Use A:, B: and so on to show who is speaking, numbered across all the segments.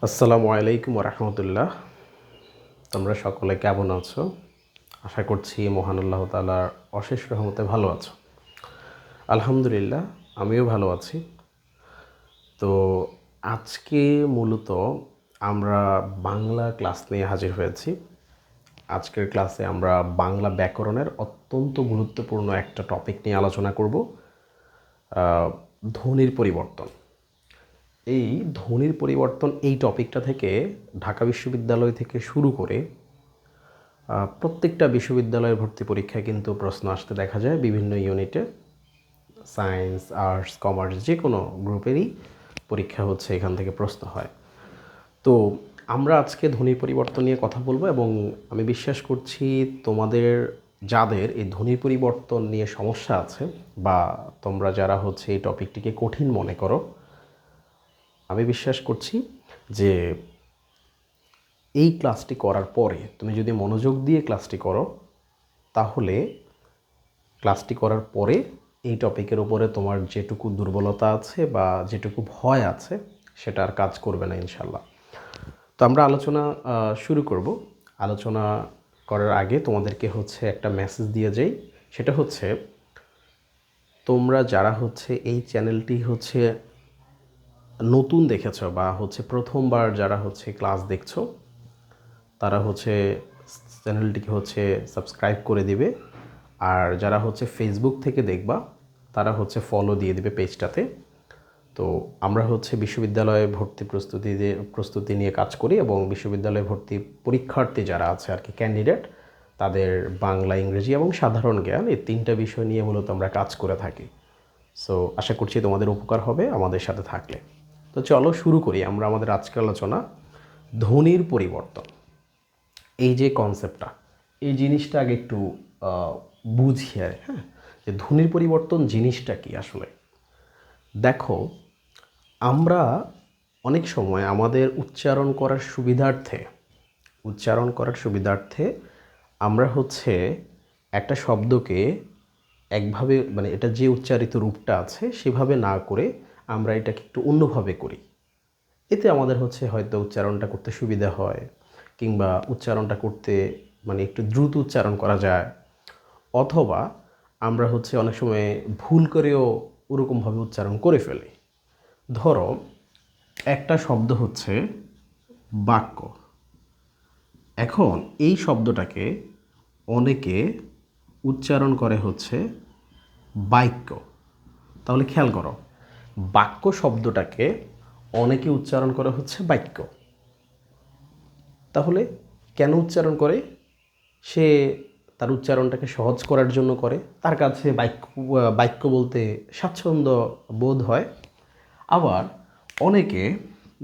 A: আসসালামু আলাইকুম রহমতুল্লাহ। তোমরা সকলে কেমন আছো? আশা করছি মহান আল্লাহ তাআলার অশেষ রহমতে ভালো আছো। আলহামদুলিল্লাহ, আমিও ভালো আছি। তো আজকে মূলত আমরা বাংলা ক্লাস নিয়ে হাজির হয়েছি। আজকের ক্লাসে আমরা বাংলা ব্যাকরণের অত্যন্ত গুরুত্বপূর্ণ একটা টপিক নিয়ে আলোচনা করব, ধ্বনির পরিবর্তন। এই ধ্বনির পরিবর্তন এই টপিকটা থেকে ঢাকা বিশ্ববিদ্যালয় থেকে শুরু করে প্রত্যেকটা বিশ্ববিদ্যালয়ের ভর্তি পরীক্ষায় কিন্তু প্রশ্ন আসতে দেখা যায়। বিভিন্ন ইউনিটে সায়েন্স, আর্টস, কমার্স যে কোনো গ্রুপেরই পরীক্ষা হচ্ছে, এখান থেকে প্রশ্ন হয়। তো আমরা আজকে ধ্বনির পরিবর্তন নিয়ে কথা বলবো এবং আমি বিশ্বাস করছি তোমাদের যাদের এই ধ্বনির পরিবর্তন নিয়ে সমস্যা আছে বা তোমরা যারা হচ্ছে এই টপিকটিকে কঠিন মনে করো, আমি বিশ্বাস করছি যে এই ক্লাসটি করার পরে তুমি যদি মনোযোগ দিয়ে ক্লাসটি করো, তাহলে ক্লাসটি করার পরে এই টপিকের উপরে তোমার যেটুকু দুর্বলতা আছে বা যেটুকু ভয় আছে সেটা আর কাজ করবে না ইনশাল্লাহ। তো আমরা আলোচনা শুরু করব। আলোচনা করার আগে তোমাদেরকে হচ্ছে একটা মেসেজ দিয়ে যাই। সেটা হচ্ছে, তোমরা যারা হচ্ছে এই চ্যানেলটি হচ্ছে নতুন দেখেছো বা হচ্ছে প্রথমবার যারা হচ্ছে ক্লাস দেখছো, তারা হচ্ছে চ্যানেলটিকে হচ্ছে সাবস্ক্রাইব করে দিবে। আর যারা হচ্ছে ফেসবুক থেকে দেখবা, তারা হচ্ছে ফলো দিয়ে দিবে পেজটাতে। তো আমরা হচ্ছে বিশ্ববিদ্যালয়ে ভর্তি প্রস্তুতি নিয়ে কাজ করি এবং বিশ্ববিদ্যালয়ে ভর্তি পরীক্ষার্থী যারা আছে আর কি, ক্যান্ডিডেট, তাদের বাংলা, ইংরেজি এবং সাধারণ জ্ঞান এই তিনটা বিষয় নিয়ে মূলত আমরা কাজ করে থাকি। সো আশা করছি তোমাদের উপকার হবে আমাদের সাথে থাকলে। তো চলো শুরু করি আমরা আমাদের আজকের আলোচনা, ধ্বনির পরিবর্তন। এই যে কনসেপ্টটা, এই জিনিসটা আগে একটু বুঝি হ্যাঁ, যে ধ্বনির পরিবর্তন জিনিসটা কি আসলে। দেখো, আমরা অনেক সময় আমাদের উচ্চারণ করার সুবিধার্থে আমরা হচ্ছে একটা শব্দকে একভাবে, মানে এটা যে উচ্চারিত রূপটা আছে সেভাবে না করে আমরা এটাকে একটু অন্যভাবে করি। এতে আমাদের হচ্ছে হয়তো উচ্চারণটা করতে সুবিধা হয়, কিংবা উচ্চারণটা করতে মানে একটু দ্রুত উচ্চারণ করা যায়, অথবা আমরা হচ্ছে অনেক সময় ভুল করেও ওরকমভাবে উচ্চারণ করে ফেলি। ধরো, একটা শব্দ হচ্ছে বাক্য। এখন এই শব্দটাকে অনেকে উচ্চারণ করে হচ্ছে বাক্য। তাহলে খেয়াল করো, বাক্য শব্দটাকে অনেকে উচ্চারণ করে হচ্ছে বাক্য। তাহলে কেন উচ্চারণ করে? সে তার উচ্চারণটাকে সহজ করার জন্য করে, তার কাছে বাক্য বলতে স্বাচ্ছন্দ্য বোধ হয়। আবার অনেকে,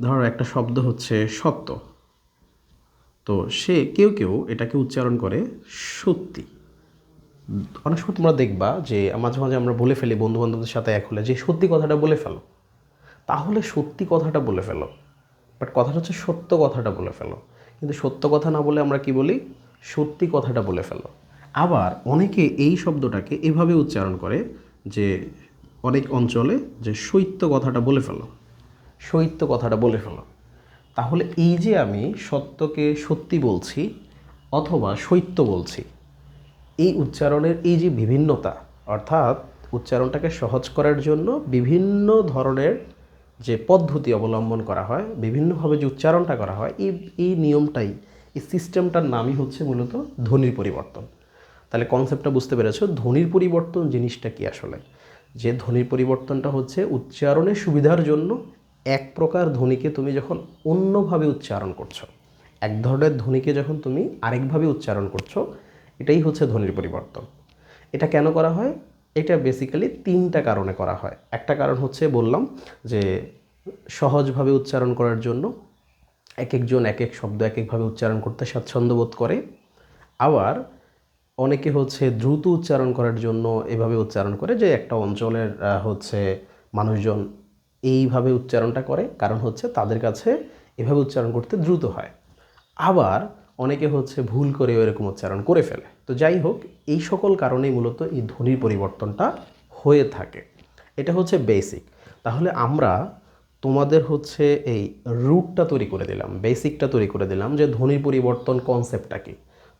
A: ধরো একটা শব্দ হচ্ছে সত্য, তো কেউ কেউ এটাকে উচ্চারণ করে সত্যি। অনেক সময় তোমরা দেখবা যে মাঝে মাঝে আমরা বলে ফেলি বন্ধুবান্ধবদের সাথে এক হলে, যে সত্যি কথাটা বলে ফেলো। তাহলে সত্যি কথাটা বলে ফেলো, বাট কথাটা হচ্ছে সত্য কথাটা বলে ফেলো। কিন্তু সত্য কথা না বলে আমরা কি বলি? সত্যি কথাটা বলে ফেলো। আবার অনেকে এই শব্দটাকে এভাবে উচ্চারণ করে যে অনেক অঞ্চলে, যে সত্য কথাটা বলে ফেলো, সত্য কথাটা বলে ফেলো। তাহলে এই যে আমি সত্যকে সত্যি বলছি অথবা সত্য বলছি, এই উচ্চারণের এই যে বিভিন্নতা, অর্থাৎ উচ্চারণটাকে সহজ করার জন্য বিভিন্ন ধরনের যে পদ্ধতি অবলম্বন করা হয়, বিভিন্নভাবে যে উচ্চারণটা করা হয়, এই নিয়মটাই, এই সিস্টেমটার নামই হচ্ছে মূলত ধ্বনির পরিবর্তন। তাহলে কনসেপ্টটা বুঝতে পেরেছো, ধ্বনির পরিবর্তন জিনিসটা কি আসলে। যে ধ্বনির পরিবর্তনটা হচ্ছে উচ্চারণের সুবিধার জন্য এক প্রকার ধ্বনিকে তুমি যখন অন্যভাবে উচ্চারণ করছো, এক ধরনের ধ্বনিকে যখন তুমি আরেকভাবে উচ্চারণ করছো, এটাই হচ্ছে ধ্বনির পরিবর্তন। এটা কেন করা হয়? এটা বেসিক্যালি তিনটা কারণে করা হয়। একটা কারণ হচ্ছে বললাম যে সহজভাবে উচ্চারণ করার জন্য, এক একজন এক এক শব্দ এক একভাবে উচ্চারণ করতে স্বাচ্ছন্দ্য বোধ করে। আবার অনেকে হচ্ছে দ্রুত উচ্চারণ করার জন্য এভাবে উচ্চারণ করে, যে একটা অঞ্চলের হচ্ছে মানুষজন এইভাবে উচ্চারণটা করে, কারণ হচ্ছে তাদের কাছে এভাবে উচ্চারণ করতে দ্রুত হয়। আবার অনেকে হচ্ছে ভুল করে এরকম উচ্চারণ করে ফেলে। তো যাই হোক, এই সকল কারণেই মূলত এই ধ্বনির পরিবর্তনটা হয়ে থাকে। এটা হচ্ছে বেসিক। তাহলে আমরা তোমাদের হচ্ছে এই রুটটা তৈরি করে দিলাম, বেসিকটা তৈরি করে দিলাম যে ধ্বনির পরিবর্তন কনসেপ্টটা কি।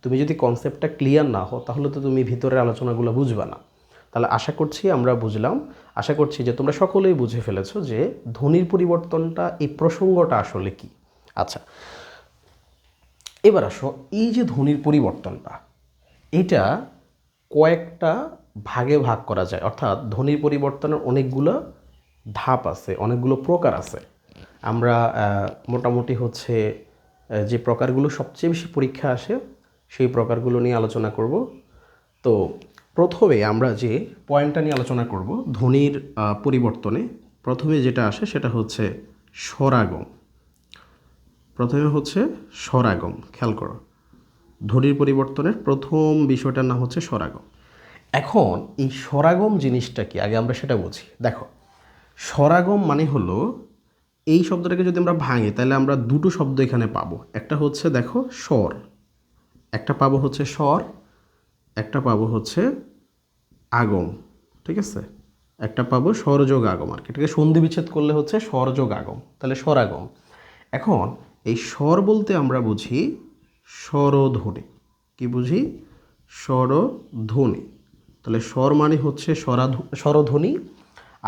A: তুমি যদি কনসেপ্টটা ক্লিয়ার না হও তাহলে তো তুমি ভিতরের আলোচনাগুলো বুঝবে না। তাহলে আশা করছি আমরা বুঝলাম, আশা করছি যে তোমরা সকলেই বুঝে ফেলেছো যে ধ্বনির পরিবর্তনটা, এই প্রসঙ্গটা আসলে কি। আচ্ছা, এবার আসো, এই যে ধ্বনির পরিবর্তনটা, এটা কয়েকটা ভাগে ভাগ করা যায়, অর্থাৎ ধ্বনির পরিবর্তনের অনেকগুলো ধাপ আছে, অনেকগুলো প্রকার আছে। আমরা মোটামুটি হচ্ছে যে প্রকারগুলো সবচেয়ে বেশি পরীক্ষা আসে সেই প্রকারগুলো নিয়ে আলোচনা করব। তো প্রথমে আমরা যে পয়েন্টটা নিয়ে আলোচনা করব ধ্বনির পরিবর্তনে, প্রথমে যেটা আসে সেটা হচ্ছে স্বরাগম। প্রথমে হচ্ছে স্বরাগম, খেয়াল করো, ধ্বনির পরিবর্তনের প্রথম বিষয়টার নাম হচ্ছে স্বরাগম। এখন এই স্বরাগম জিনিসটা কি আগে আমরা সেটা বুঝি। দেখো, স্বরাগম মানে হলো, এই শব্দটাকে যদি আমরা ভাঙি তাহলে আমরা দুটো শব্দ এখানে পাবো। একটা হচ্ছে দেখো স্বর, একটা পাবো হচ্ছে স্বর, একটা পাবো হচ্ছে আগম, ঠিক আছে, একটা পাবো স্বরযোগ আগম, আর কি, এটাকে সন্ধি বিচ্ছেদ করলে হচ্ছে স্বরযোগ আগম, তাহলে স্বরাগম। এখন এই স্বর বলতে আমরা বুঝি স্বরধ্বনি। কি বুঝি? স্বরধ্বনি। তাহলে স্বর মানে হচ্ছে স্বরধ্বনি।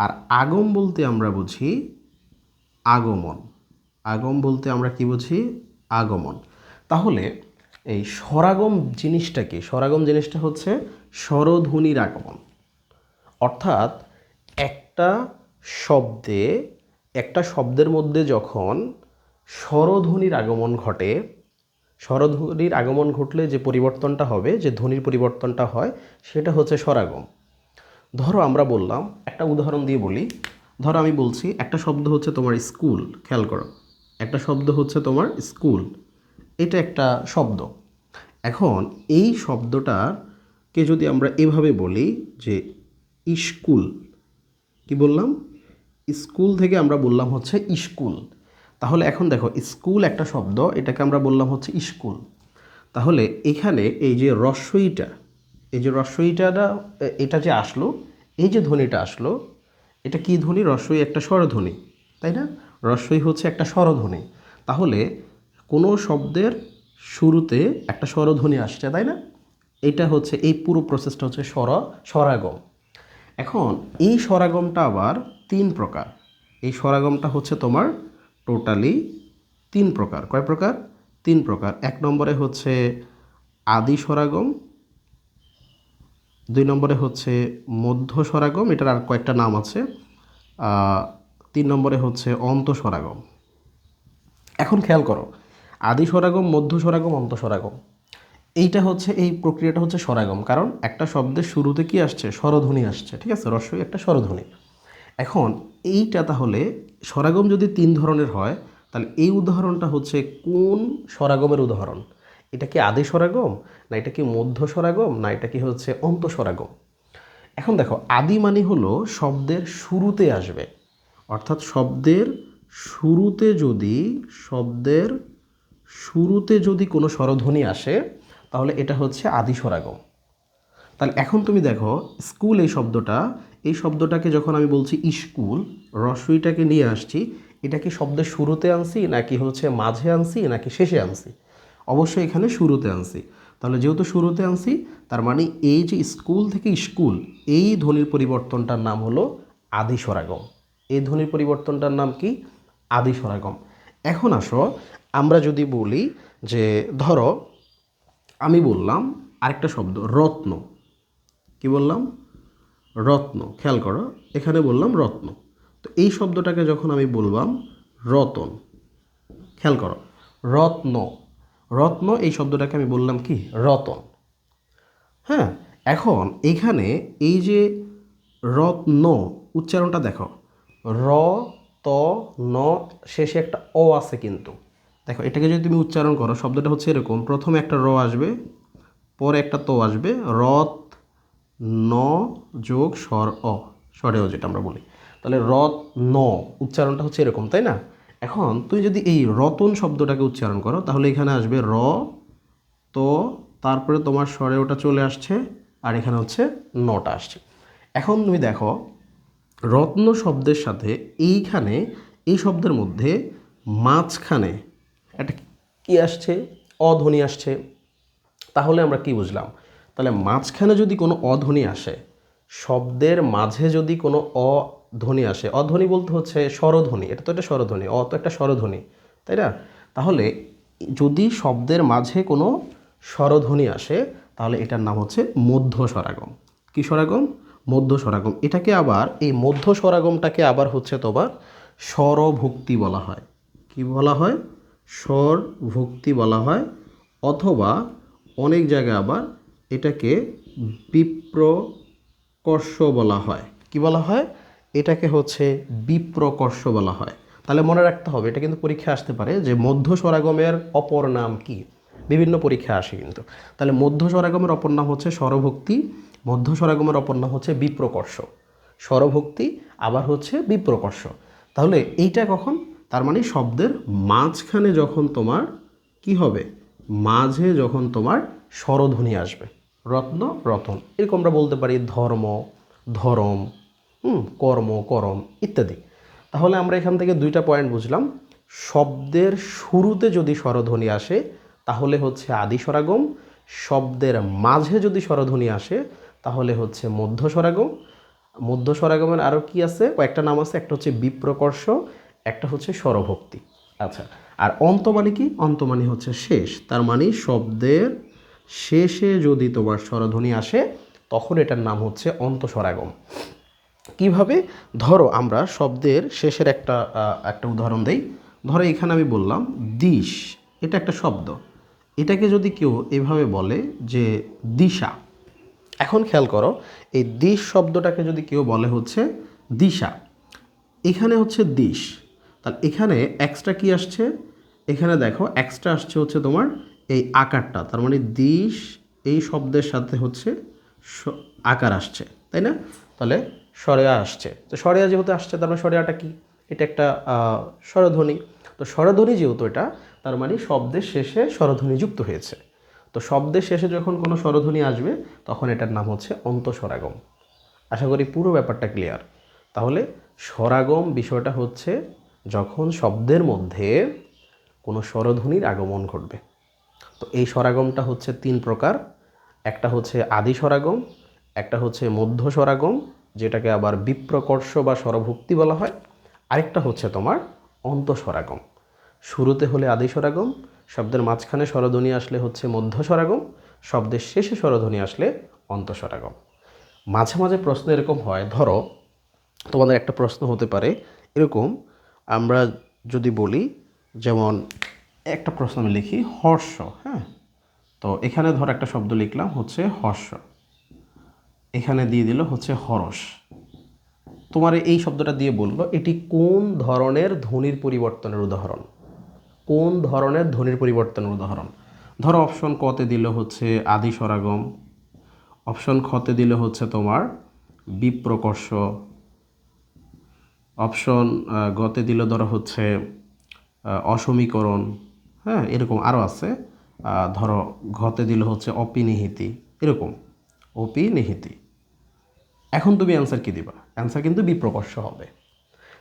A: আর আগম বলতে আমরা বুঝি আগমন। আগম বলতে আমরা কি বুঝি? আগমন। তাহলে এই স্বরাগম জিনিসটা কি? স্বরাগম জিনিসটা হচ্ছে স্বরধ্বনির আগমন। অর্থাৎ একটা শব্দে, একটা শব্দের মধ্যে যখন স্বরধ্বনির আগমন ঘটে, স্বরধ্বনির আগমন ঘটলে যে পরিবর্তনটা হবে, যে ধ্বনির পরিবর্তনটা হয়, সেটা হচ্ছে স্বরাগম। ধরো আমরা বললাম, একটা উদাহরণ দিয়ে বলি, ধরো আমি বলছি একটা শব্দ হচ্ছে তোমার স্কুল, খেয়াল করো, একটা শব্দ হচ্ছে তোমার স্কুল, এটা একটা শব্দ। এখন এই শব্দটাকে যদি আমরা এভাবে বলি যে স্কুল, কি বললাম? স্কুল থেকে আমরা বললাম হচ্ছে স্কুল। তাহলে এখন দেখো, স্কুল একটা শব্দ, এটাকে আমরা বললাম হচ্ছে স্কুল। তাহলে এখানে এই যে রস্বইটা, এই যে রস্বইটা, এটা যে আসলো, এই যে ধ্বনিটা আসলো, এটা কি ধ্বনি? রস্বই একটা স্বরধ্বনি, তাই না? রস্বই হচ্ছে একটা স্বরধ্বনি। তাহলে কোনো শব্দের শুরুতে একটা স্বরধ্বনি আসছে, তাই না? এটা হচ্ছে, এই পুরো প্রসেসটা হচ্ছে স্বরাগম। এখন এই স্বরাগমটা আবার তিন প্রকার। এই স্বরাগমটা হচ্ছে তোমার টোটালি তিন প্রকার। কয় প্রকার? তিন প্রকার। এক নম্বরে হচ্ছে আদি স্বরাগম, দুই নম্বরে হচ্ছে মধ্য স্বরাগম, এটার আর কয়েকটা নাম আছে, তিন নম্বরে হচ্ছে অন্ত স্বরাগম। এখন খেয়াল করো, আদি স্বরাগম, মধ্য স্বরাগম, অন্ত স্বরাগম, এইটা হচ্ছে, এই প্রক্রিয়াটা হচ্ছে স্বরাগম। কারণ একটা শব্দের শুরুতে কি আসছে? স্বরধ্বনি আসছে, ঠিক আছে? রস্বই একটা স্বরধ্বনি। এখন এইটা তাহলে স্বরাগম যদি তিন ধরনের হয়, তাহলে এই উদাহরণটা হচ্ছে কোন স্বরাগমের উদাহরণ? এটা কি আদি স্বরাগম, না এটা কি মধ্য স্বরাগম, না এটা কি হচ্ছে অন্ত স্বরাগম? এখন দেখো, আদি মানে হলো শব্দের শুরুতে আসবে, অর্থাৎ শব্দের শুরুতে যদি কোনো স্বরধ্বনি আসে তাহলে এটা হচ্ছে আদি স্বরাগম। তাহলে এখন তুমি দেখো, স্কুল এই শব্দটাকে যখন আমি বলছি স্কুল, রস্বইটাকে নিয়ে আসছি, এটা কি শব্দের শুরুতে আনছি, নাকি হচ্ছে মাঝে আনছি, নাকি শেষে আনছি? অবশ্যই এখানে শুরুতে আনছি। তাহলে যেহেতু শুরুতে আনছি, তার মানে এই যে স্কুল থেকে স্কুল, এই ধ্বনির পরিবর্তনটার নাম হলো আদি স্বরাগম। এই ধ্বনির পরিবর্তনটার নাম কি? আদি স্বরাগম। এখন আসো, আমরা যদি বলি যে ধরো আমি বললাম আরেকটা শব্দ রত্ন, কি বললাম? রত্ন। খেয়াল করো, এখানে বললাম রত্ন। তো এই শব্দটাকে যখন আমি বললাম রতন, খেয়াল করো, রত্ন, রত্ন, এই শব্দটাকে আমি বললাম কি? রতন। হ্যাঁ, এখন এখানে এই যে রত্ন উচ্চারণটা দেখো, র ত ন, শেষে একটা অ আছে কিন্তু। দেখো, এটাকে যদি তুমি উচ্চারণ করো, শব্দটা হচ্ছে এরকম, প্রথমে একটা র আসবে, পরে একটা তো আসবে, রত ন যোগ স্বর অ, স্বরেও যেটা আমরা বলি। তাহলে রত ন উচ্চারণটা হচ্ছে এরকম, তাই না? এখন তুমি যদি এই রতন শব্দটাকে উচ্চারণ করো, তাহলে এখানে আসবে র, তো তারপরে তোমার স্বরে ওটা চলে আসছে, আর এখানে হচ্ছে নটা আসছে। এখন তুমি দেখো, রত্ন শব্দের সাথে এইখানে এই শব্দের মধ্যে মাঝখানে একটা কি আসছে, অধ্বনি আসছে, তাহলে আমরা কি বুঝলাম? তাহলে মাঝখানে যদি কোনো অধ্বনি আসে, শব্দের মাঝে যদি কোনো অধ্বনি আসে, অধ্বনি বলতে হচ্ছে স্বরধ্বনি, এটা তো একটা স্বরধ্বনি, অ তো একটা স্বরধ্বনি, তাই না? তাহলে যদি শব্দের মাঝে কোনো স্বরধ্বনি আসে, তাহলে এটার নাম হচ্ছে মধ্য স্বরাগম। কি স্বরাগম? মধ্য স্বরাগম। এটাকে আবার, এই মধ্য স্বরাগমটাকে আবার হচ্ছে তোমার স্বরভুক্তি বলা হয়। কি বলা হয়? স্বরভুক্তি বলা হয়, অথবা অনেক জায়গায় আবার এটাকে বিপ্রকর্ষ বলা হয়। কি বলা হয়? এটাকে হচ্ছে বিপ্রকর্ষ বলা হয়। তাহলে মনে রাখতে হবে, এটা কিন্তু পরীক্ষা আসতে পারে যে মধ্য স্বরাগমের অপর নাম কি, বিভিন্ন পরীক্ষা আসে কিন্তু। তাহলে মধ্য স্বরাগমের অপর নাম হচ্ছে স্বরভক্তি, মধ্য স্বরাগমের অপর নাম হচ্ছে বিপ্রকর্ষ। স্বরভক্তি আবার হচ্ছে বিপ্রকর্ষ। তাহলে এইটা কখন? তার মানে শব্দের মাঝখানে যখন তোমার কি হবে, মাঝে যখন তোমার স্বরধ্বনি আসবে, রত্ন, রতন, এরকম আমরা বলতে পারি ধর্ম, ধরম, কর্ম, করম ইত্যাদি। তাহলে আমরা এখান থেকে দুইটা পয়েন্ট বুঝলাম। শব্দের শুরুতে যদি স্বরধ্বনি আসে তাহলে হচ্ছে আদি স্বরাগম, শব্দের মাঝে যদি স্বরধ্বনি আসে তাহলে হচ্ছে মধ্য স্বরাগম। মধ্য স্বরাগমের আরও কি আছে? কয়েকটা নাম আছে, একটা হচ্ছে বিপ্রকর্ষ, একটা হচ্ছে স্বরভক্তি। আচ্ছা, আর অন্ত মানে কি? অন্ত মানে হচ্ছে শেষ। তার মানে শব্দের শেষে যদি তোমার স্বরধ্বনি আসে তখন এটার নাম হচ্ছে অন্ত স্বরাগম। কিভাবে? ধরো আমরা শব্দের শেষের একটা উদাহরণ দেই। ধরো এখানে আমি বললাম দিশ, এটা একটা শব্দ, এটাকে যদি কেউ এভাবে বলে যে দিশা, এখন খেয়াল করো, এই দিশ শব্দটাকে যদি কেউ বলে হচ্ছে দিশা, এখানে হচ্ছে দিশ, তাহলে এখানে এক্সট্রা কি আসছে? এখানে দেখো এক্সট্রা আসছে হচ্ছে তোমার এই আকারটা, তার মানে দিশ এই শব্দের সাথে হচ্ছে আকার আসছে, তাই না? তাহলে স্বরেয়া আসছে, তো স্বরেয়া যেহেতু আসছে তার মানে স্বরেয়াটা কি? এটা একটা স্বরধ্বনি। তো স্বরধ্বনি যেহেতু এটা, তার মানে শব্দের শেষে স্বরধ্বনি যুক্ত হয়েছে। তো শব্দের শেষে যখন কোনো স্বরধ্বনি আসবে তখন এটার নাম হচ্ছে অন্তঃস্বরাগম। আশা করি পুরো ব্যাপারটা ক্লিয়ার। তাহলে স্বরাগম বিষয়টা হচ্ছে যখন শব্দের মধ্যে কোনো স্বরধ্বনির আগমন ঘটবে। তো এই স্বরাগমটা হচ্ছে তিন প্রকার। একটা হচ্ছে আদি স্বরাগম, একটা হচ্ছে মধ্য স্বরাগম, যেটাকে আবার বিপ্রকর্ষ বা স্বরভুক্তি বলা হয়, আরেকটা হচ্ছে তোমার অন্তঃস্বরাগম। শুরুতে হলে আদি স্বরাগম, শব্দের মাঝখানে স্বরধ্বনি আসলে হচ্ছে মধ্য স্বরাগম, শব্দের শেষে স্বরধ্বনি আসলে অন্তঃস্বরাগম। মাঝে মাঝে প্রশ্ন এরকম হয়, ধরো তোমাদের একটা প্রশ্ন হতে পারে এরকম, আমরা যদি বলি, যেমন একটা প্রশ্ন আমি লিখি হর্ষ, হ্যাঁ, তো এখানে ধর একটা শব্দ লিখলাম হচ্ছে হর্ষ, এখানে দিয়ে দিল হচ্ছে হরস। তোমার এই শব্দটা দিয়ে বললো এটি কোন ধরনের ধ্বনির পরিবর্তনের উদাহরণ, কোন ধরনের ধ্বনির পরিবর্তনের উদাহরণ। ধরো অপশন কতে দিল হচ্ছে আদি স্বরাগম, অপশন খতে দিল হচ্ছে তোমার বিপ্রকর্ষ, অপশন গতে দিল ধরো হচ্ছে অসমীকরণ, হ্যাঁ, এরকম আরও আছে। ধরো ঘতে দিল হচ্ছে অপিনিহিতি, এরকম অপিনিহিতি। এখন তুমি অ্যান্সার কী দিবা? অ্যান্সার কিন্তু বিপ্রকর্ষ হবে।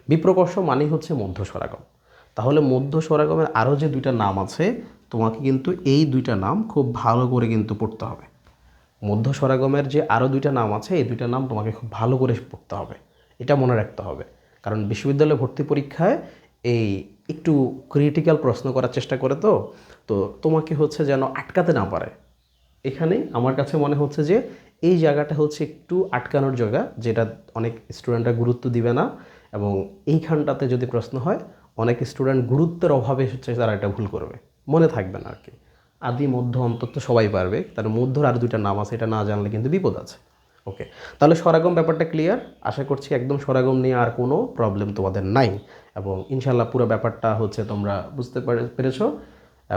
A: বিপ্রকর্ষ মানে হচ্ছে মধ্য স্বরাগম। তাহলে মধ্য স্বরাগমের আরও যে দুইটা নাম আছে, তোমাকে কিন্তু এই দুইটা নাম খুব ভালো করে কিন্তু পড়তে হবে। মধ্য স্বরাগমের যে আরও দুইটা নাম আছে, এই দুইটা নাম তোমাকে খুব ভালো করে পড়তে হবে, এটা মনে রাখতে হবে। কারণ বিশ্ববিদ্যালয়ে ভর্তি পরীক্ষায় এই একটু ক্রিটিক্যাল প্রশ্ন করার চেষ্টা করে, তো তো তোমাকে হচ্ছে যেন আটকাতে না পারে। এখানে আমার কাছে মনে হচ্ছে যে এই জায়গাটা হচ্ছে একটু আটকানোর জায়গা, যেটা অনেক স্টুডেন্টরা গুরুত্ব দিবে না, এবং এইখানটাতে যদি প্রশ্ন হয় অনেক স্টুডেন্ট গুরুত্বের অভাবে হচ্ছে তারা এটা ভুল করবে, মনে থাকবে না আর কি। আদি মধ্য অন্তত সবাই পারবে, তার মধ্যর আর দুইটা নাম আছে, এটা না জানলে কিন্তু বিপদ আছে। ওকে, তাহলে স্বরাগম ব্যাপারটা ক্লিয়ার। আশা করছি একদম স্বরাগম নিয়ে আর কোনো প্রবলেম তোমাদের নাই, এবং ইনশাল্লাহ পুরো ব্যাপারটা হচ্ছে তোমরা বুঝতে পেরেছো,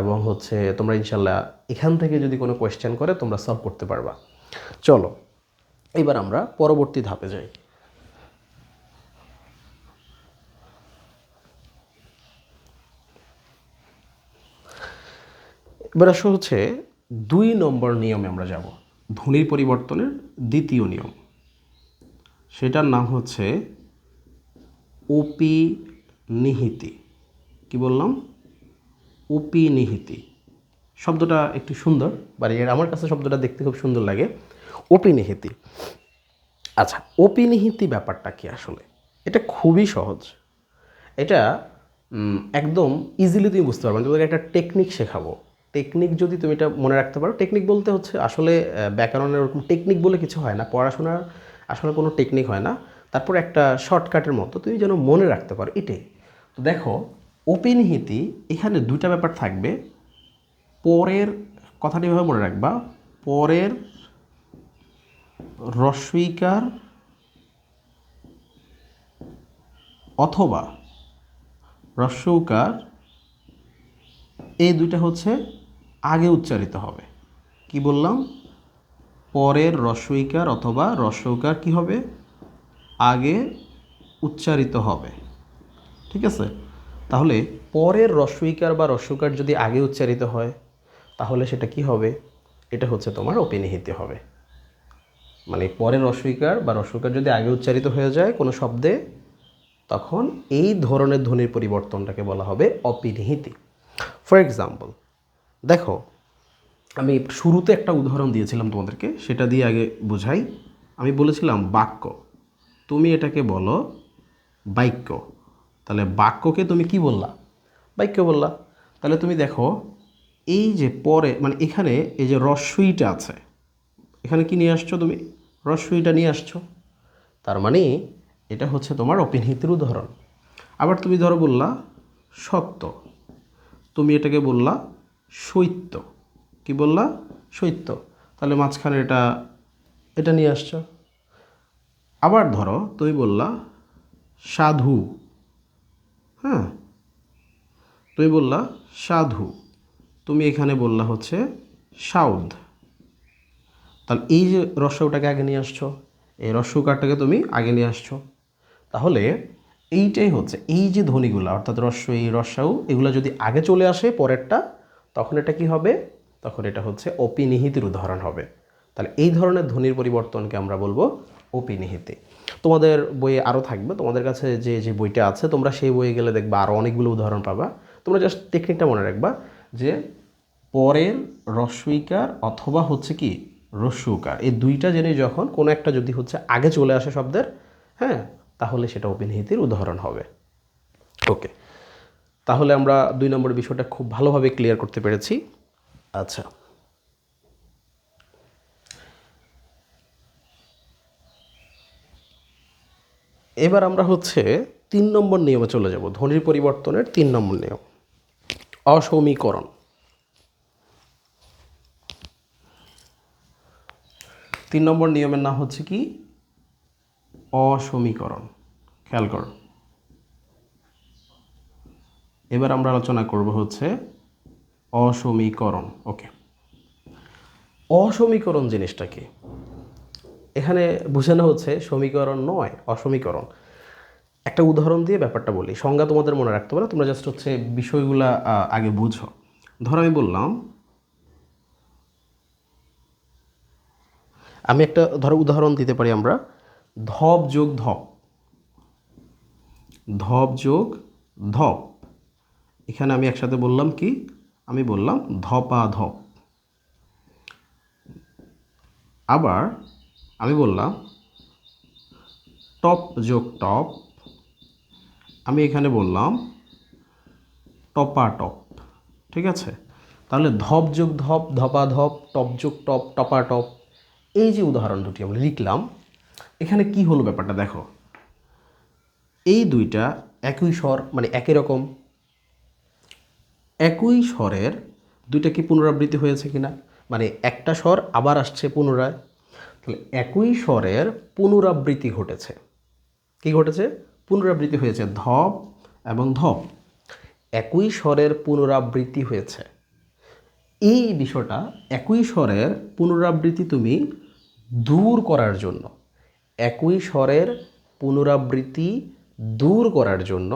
A: এবং হচ্ছে তোমরা ইনশাল্লাহ এখান থেকে যদি কোনো কোয়েশ্চেন করে তোমরা সলভ করতে পারবা। চলো এবার আমরা পরবর্তী ধাপে যাই। এবার আসো হচ্ছে 2 নম্বর নিয়মে আমরা যাব, ধ্বনির পরিবর্তনের দ্বিতীয় নিয়ম, সেটার নাম হচ্ছে ওপি নিহিতি। কি বললাম? উপনিহিতি। শব্দটা একটু সুন্দর, আমার কাছে শব্দটা দেখতে খুব সুন্দর লাগে, উপনিহিতি। আচ্ছা, উপনিহিতি ব্যাপারটা কি আসলে? এটা খুবই সহজ। এটা একদম ইজিলি তুমি বুঝতে পারবে। তোমাদের একটা টেকনিক শেখাবো। টেকনিক যদি তুমি এটা মনে রাখতে পারো, টেকনিক বলতে হচ্ছে আসলে ব্যাকরণের ওরকম টেকনিক বলে কিছু হয় না, পড়াশোনার আসলে কোনো টেকনিক হয় না। তারপর একটা শর্টকাটের মতো তুমি যেন মনে রাখতে পারো, এটাই। তো দেখো, উপনিহিতি এখানে দুইটা ব্যাপার থাকবে। পরের কথাটি এভাবে মনে রাখবা, পরের রস্বইকার অথবা রস্যৌকার, এই দুইটা হচ্ছে আগে উচ্চারিত হবে। কি বললাম? পরের রস্যইকার অথবা রস্যৌকার কি হবে? আগে উচ্চারিত হবে। ঠিক আছে? তাহলে পরের রস্যইকার বা রস্যৌকার যদি আগে উচ্চারিত হয়, তাহলে সেটা কি হবে? এটা হচ্ছে তোমার উপনিহিতি হবে। মানে পরের রস্যইকার বা রস্যৌকার যদি আগে উচ্চারিত হয়ে যায় কোনো শব্দে, তখন এই ধরনের ধ্বনির পরিবর্তনটাকে বলা হবে অপিনিহিতি। ফর এক্সাম্পল, দেখো, আমি শুরুতে একটা উদাহরণ দিয়েছিলাম তোমাদেরকে, সেটা দিয়ে আগে বোঝাই। আমি বলেছিলাম বাক্য, তুমি এটাকে বলো বাক্য। তাহলে বাক্যকে তুমি কি বললা? বাক্য বললা। তাহলে তুমি দেখো, এই যে পরে, মানে এখানে এই যে রস্যইটা আছে, এখানে কি নিয়ে আসছো তুমি? রস্যইটা নিয়ে আসছো। তার মানে এটা হচ্ছে তোমার অপিনিহিতির উদাহরণ। আবার তুমি ধরো বললা সত্য, তুমি এটাকে বললা সৈত্য। কি বললা? সৈত্য। তাহলে মাঝখানে এটা এটা নিয়ে আসছো। আবার ধরো তুমি বললা সাধু, হ্যাঁ, তুমি বললা সাধু, তুমি এখানে বললা হচ্ছে সাউদ। তাহলে এই যে রস্যটাকে আগে নিয়ে আসছো, এই রস্যকারটাকে তুমি আগে নিয়ে আসছো। তাহলে এইটাই হচ্ছে, এই যে ধ্বনিগুলো অর্থাৎ রস্য, এই রস্যাউ, এগুলো যদি আগে চলে আসে পরেরটা, তখন এটা কি হবে? তখন এটা হচ্ছে অপিনিহিতির উদাহরণ হবে। তাহলে এই ধরনের ধ্বনির পরিবর্তনকে আমরা বলবো অপিনিহিতি। তোমাদের বইয়ে আরও থাকবে, তোমাদের কাছে যে যে বইটা আছে তোমরা সেই বইয়ে গেলে দেখবা আরও অনেকগুলো উদাহরণ পাবা। তোমরা জাস্ট টেকনিকটা মনে রাখবা যে পরের রস্যইকার অথবা হচ্ছে কি রস্যৌকার, এই দুইটা জিনিস যখন কোনো একটা যদি হচ্ছে আগে চলে আসে শব্দের, হ্যাঁ, তাহলে সেটা অপিনিহিতির উদাহরণ হবে। ওকে, তাহলে আমরা 2 নম্বর বিষয়টা খুব ভালোভাবে ক্লিয়ার করতে পেরেছি। আচ্ছা, এবার আমরা হচ্ছে 3 নম্বর নিয়মে চলে যাব। ধ্বনির পরিবর্তনের 3 নম্বর নিয়ম, অসমীকরণ। 3 নম্বর নিয়মের নাম হচ্ছে কি? অসমীকরণ। খেয়াল করো, এবার আমরা আলোচনা করব হচ্ছে অসমীকরণ। ওকে, অসমীকরণ জিনিসটা কি? এখানে বোঝানো হচ্ছে সমীকরণ নয়, অসমীকরণ। একটা উদাহরণ দিয়ে ব্যাপারটা বলি, সংজ্ঞা তোমাদের মনে রাখতে পারো, তোমরা জাস্ট হচ্ছে বিষয়গুলা আগে বুঝো। ধরো আমি বললাম, আমি একটা ধরো উদাহরণ দিতে পারি আমরা, ধপ যোগ ধপ, ধপ যোগ ধপ। এখানে আমি একসাথে বললাম কি? আমি বললাম ধপা ধপ। আবার আমি বললাম টপ যোগ টপ, আমি এখানে বললাম টপা টপ। ঠিক আছে? তাহলে ধপ যোগ ধপ, ধপা ধপ, টপ যোগ টপ, টপা টপ, এই যে উদাহরণ দুটি আমরা লিখলাম, এখানে কি হলো ব্যাপারটা দেখো, এই দুইটা একই স্বর, মানে একই রকম, একই স্বরের দুইটা কি পুনরাবৃত্তি হয়েছে কিনা, মানে একটা স্বর আবার আসছে পুনরায়। তাহলে একই স্বরের পুনরাবৃত্তি ঘটেছে। কি ঘটেছে? পুনরাবৃত্তি হয়েছে, ধপ এবং ধপ, একই স্বরের পুনরাবৃত্তি হয়েছে। এই বিষয়টা, একই স্বরের পুনরাবৃত্তি তুমি দূর করার জন্য, একই স্বরের পুনরাবৃত্তি দূর করার জন্য,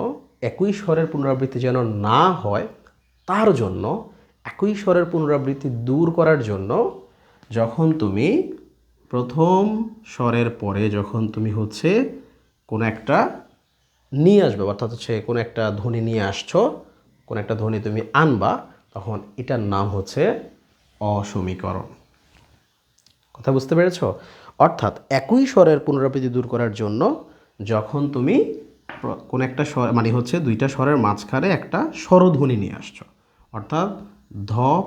A: একই স্বরের পুনরাবৃত্তি যেন না হয় তার জন্য, একই স্বরের পুনরাবৃত্তি দূর করার জন্য, যখন তুমি প্রথম স্বরের পরে যখন তুমি হচ্ছে কোনো একটা নিয়ে আসবে, অর্থাৎ হচ্ছে কোনো একটা ধ্বনি নিয়ে আসছো, কোনো একটা ধ্বনি তুমি আনবা, তখন এটার নাম হচ্ছে অসমীকরণ। কথা বুঝতে পেরেছো? অর্থাৎ একই স্বরের পুনরাবৃত্তি দূর করার জন্য যখন তুমি কোনো একটা স্বর মানে হচ্ছে দুইটা স্বরের মাঝখানে একটা স্বরধ্বনি নিয়ে আসছো, অর্থাৎ ধপ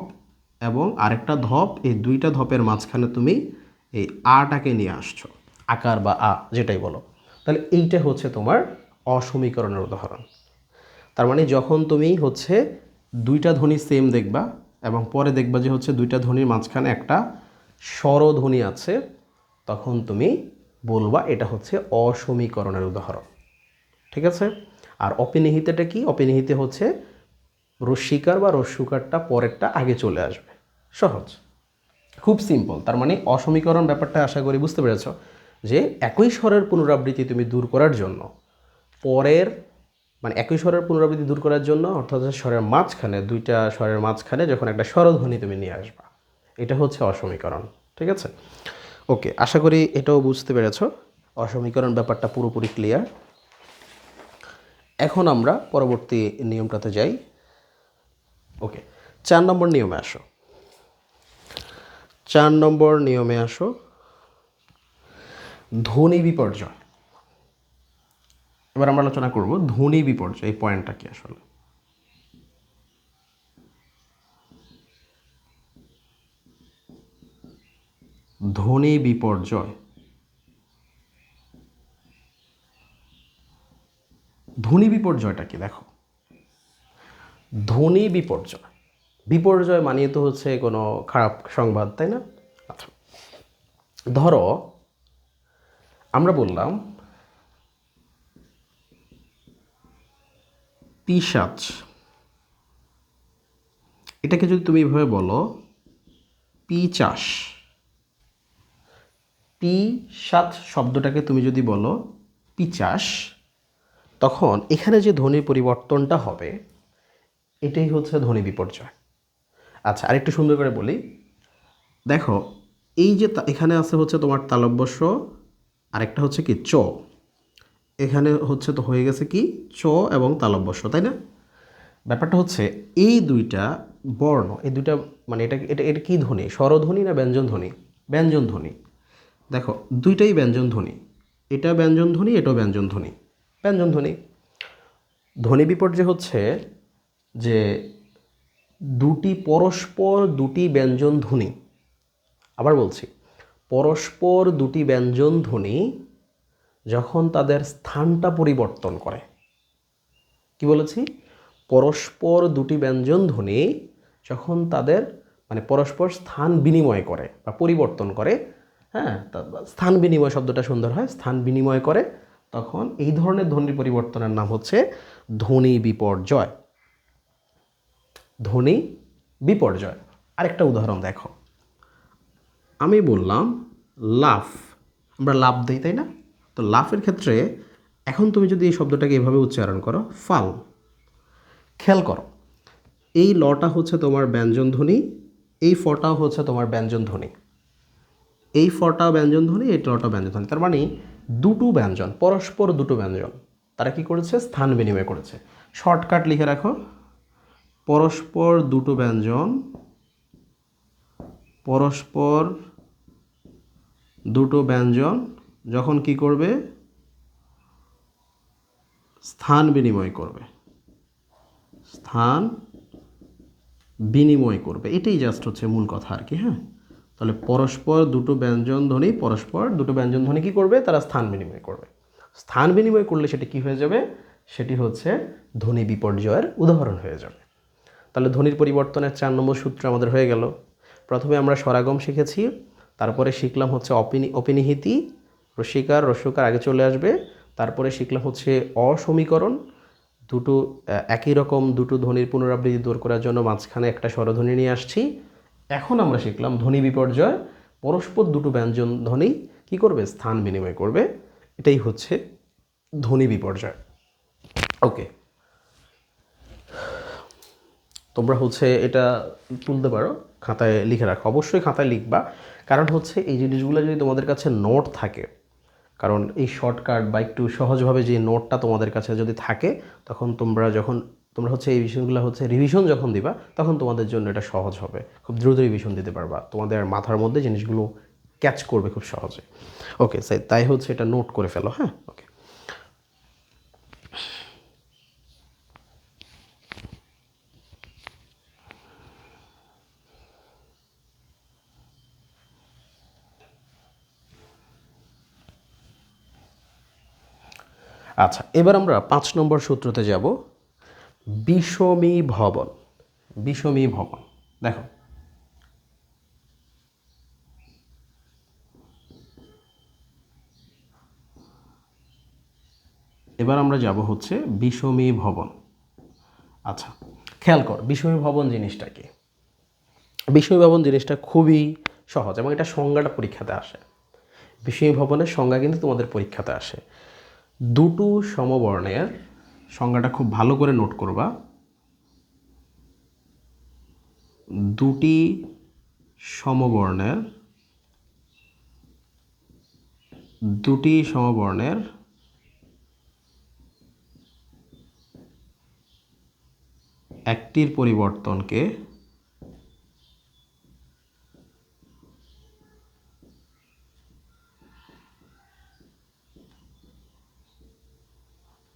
A: এবং আরেকটা ধপ, এই দুইটা ধপের মাঝখানে তুমি এই আটাকে নিয়ে আসছো, আকার বা আ যেটাই বলো, তাহলে এইটা হচ্ছে তোমার অসমীকরণের উদাহরণ। তার মানে যখন তুমি হচ্ছে দুইটা ধ্বনি সেম দেখবা এবং পরে দেখবা যে হচ্ছে দুইটা ধ্বনির মাঝখানে একটা স্বরধ্বনি আছে, তখন তুমি বলবা এটা হচ্ছে অসমীকরণের উদাহরণ। ঠিক আছে? আর অপিনিহিতটা কি? অপিনিহিতে হচ্ছে রস্যিকার বা রস্যুকারটা পরেরটা আগে চলে আসবে। সহজ, খুব সিম্পল। তার মানে অসমীকরণ ব্যাপারটা আশা করি বুঝতে পেরেছ, যে একই স্বরের পুনরাবৃত্তি তুমি দূর করার জন্য পরের মানে একই স্বরের পুনরাবৃত্তি দূর করার জন্য, অর্থাৎ স্বরের মাঝখানে দুইটা স্বরের মাঝখানে যখন একটা স্বরধ্বনি তুমি নিয়ে আসবা, এটা হচ্ছে অসমীকরণ। ঠিক আছে? ওকে, আশা করি এটাও বুঝতে পেরেছ। অসমীকরণ ব্যাপারটা পুরোপুরি ক্লিয়ার। এখন আমরা পরবর্তী নিয়মটাতে যাই। ওকে, 4 নম্বর নিয়মে আসো। 4 নম্বর নিয়মে আসো, ধ্বনি বিপর্যয়। এবার আমরা আলোচনা করব ধ্বনি বিপর্যয়, এই পয়েন্টটা কি আসলে। ধ্বনি বিপর্যয়, ধ্বনি বিপর্যয়টা কি দেখো। ধ্বনি বিপর্যয়, বিপর্যয় মানিয়ে তো হচ্ছে কোনো খারাপ সংবাদ, তাই না? আচ্ছা, ধরো আমরা বললাম পিশাচ, এটাকে যদি তুমি এভাবে বলো পিচাস, পিশাচ শব্দটাকে তুমি যদি বলো পিচাস, তখন এখানে যে ধ্বনির পরিবর্তনটা হবে এটাই হচ্ছে ধ্বনি বিপর্যয়। আচ্ছা, আরেকটু সুন্দর করে বলি, দেখো এই যে এখানে আছে হচ্ছে তোমার তালব্যস্য, আরেকটা হচ্ছে কি চ, এখানে হচ্ছে তো হয়ে গেছে কি চ এবং তালব্যস্য, তাই না? ব্যাপারটা হচ্ছে এই দুইটা বর্ণ, এই দুইটা মানে এটা এটা এটা কী ধ্বনি, স্বরধ্বনি না ব্যঞ্জন ধ্বনি? ব্যঞ্জন ধ্বনি। দেখো দুইটাই ব্যঞ্জন ধ্বনি, এটা ব্যঞ্জন ধ্বনি, এটাও ব্যঞ্জন ধ্বনি, ব্যঞ্জন ধ্বনি। ধ্বনি বিপর্যয় হচ্ছে যে দুটি পরস্পর দুটি ব্যঞ্জন ধ্বনি, আবার বলছি, পরস্পর দুটি ব্যঞ্জন ধ্বনি যখন তাদের স্থানটা পরিবর্তন করে, কি বলেছি? পরস্পর দুটি ব্যঞ্জন ধ্বনি যখন তাদের মানে পরস্পর স্থান বিনিময় করে বা পরিবর্তন করে, হ্যাঁ, স্থান বিনিময় শব্দটা সুন্দর হয়, স্থান বিনিময় করে, তখন এই ধরনের ধ্বনির পরিবর্তনের নাম হচ্ছে ধ্বনি বিপর্যয়। ধ্বনি বিপর্যয়। আরেকটা উদাহরণ দেখো, আমি বললাম লাফ, আমরা লাফ দিই, তাই না? তো লাফের ক্ষেত্রে এখন তুমি যদি এই শব্দটাকে এভাবে উচ্চারণ করো ফাল, খেয়াল করো এই লটা হচ্ছে তোমার ব্যঞ্জন ধ্বনি, এই ফটাও হচ্ছে তোমার ব্যঞ্জন ধ্বনি, এই ফটা ব্যঞ্জন ধ্বনি, এই লটা ব্যঞ্জন ধ্বনি। তার মানে দুটো ব্যঞ্জন, পরস্পর দুটো ব্যঞ্জন, তারা কি করেছে? স্থান বিনিময় করেছে। শর্টকাট লিখে রাখো, পরস্পর দুটো ব্যঞ্জন, পরস্পর দুটো ব্যঞ্জন যখন কি করবে? স্থান বিনিময় করবে, স্থান বিনিময় করবে, এটাই জাস্ট হচ্ছে মূল কথা আর কি। হ্যাঁ, তাহলে পরস্পর দুটো ব্যঞ্জন ধ্বনি, পরস্পর দুটো ব্যঞ্জন ধ্বনি কী করবে? তারা স্থান বিনিময় করবে। স্থান বিনিময় করলে সেটি কী হয়ে যাবে? সেটি হচ্ছে ধ্বনি বিপর্যয়ের উদাহরণ হয়ে যাবে। তাহলে ধ্বনির পরিবর্তনের 4 নম্বর সূত্র আমাদের হয়ে গেল। প্রথমে আমরা স্বরাগম শিখেছি, তারপরে শিখলাম হচ্ছে অপিনিহিতি, রস্যিকার রস্যকার আগে চলে আসবে, তারপরে শিখলাম হচ্ছে অসমীকরণ, দুটো একই রকম দুটো ধ্বনির পুনরাবৃত্তি দূর করার জন্য মাঝখানে একটা স্বরধ্বনি নিয়ে আসছি। এখন আমরা শিখলাম ধ্বনি বিপর্যয়, পরস্পর দুটো ব্যঞ্জন ধ্বনি কী করবে? স্থান বিনিময় করবে, এটাই হচ্ছে ধ্বনি বিপর্যয়। ওকে, তোমরা হচ্ছে এটা তুলতে পারো, খাতায় লিখে রাখো, অবশ্যই খাতায় লিখবা, কারণ হচ্ছে এই জিনিসগুলো যদি তোমাদের কাছে নোট থাকে, কারণ এই শর্টকাট বা একটু সহজভাবে যে নোটটা তোমাদের কাছে যদি থাকে, তখন তোমরা হচ্ছে এই বিষয়গুলো হচ্ছে রিভিশন যখন দিবা, তখন তোমাদের জন্য এটা সহজ হবে, খুব দ্রুত রিভিশন দিতে পারবা, তোমাদের মাথার মধ্যে জিনিসগুলো ক্যাচ করবে খুব সহজে। ওকে, তাই হচ্ছে এটা নোট করে ফেলো। হ্যাঁ, ওকে। আচ্ছা, এবার আমরা 5 নম্বর সূত্রতে যাব, বিষমীভবন। বিষমীভবন, দেখো এবার আমরা যাব হচ্ছে বিষমীভবন। আচ্ছা, খেয়াল কর বিষমীভবন জিনিসটা কি। বিষমীভবন জিনিসটা খুবই সহজ এবং এটা সংজ্ঞাটা পরীক্ষাতে আসে। বিষমীভবনের সংজ্ঞা কিন্তু তোমাদের পরীক্ষাতে আসে। দুটো সমবর্ণের সংজ্ঞাটা খুব ভালো করে নোট করবা। দুটি সমবর্ণের একটির পরিবর্তনকে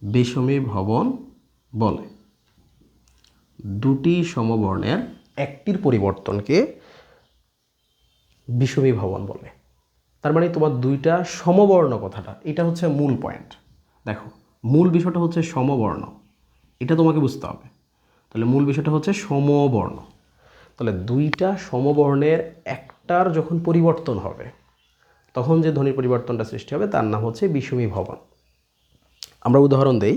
A: বিষমীভবন বলে। দুটি সমবর্ণের একটির পরিবর্তনকে বিষমীভবন বলে। তার মানে তোমার দুইটা সমবর্ণ কথাটা, এটা হচ্ছে মূল পয়েন্ট। দেখো, মূল বিষয়টা হচ্ছে সমবর্ণ, এটা তোমাকে বুঝতে হবে। তাহলে মূল বিষয়টা হচ্ছে সমবর্ণ। তাহলে দুইটা সমবর্ণের একটার যখন পরিবর্তন হবে, তখন যে ধ্বনির পরিবর্তনটা সৃষ্টি হবে তার নাম হচ্ছে বিষমীভবন। আমরা উদাহরণ দেই,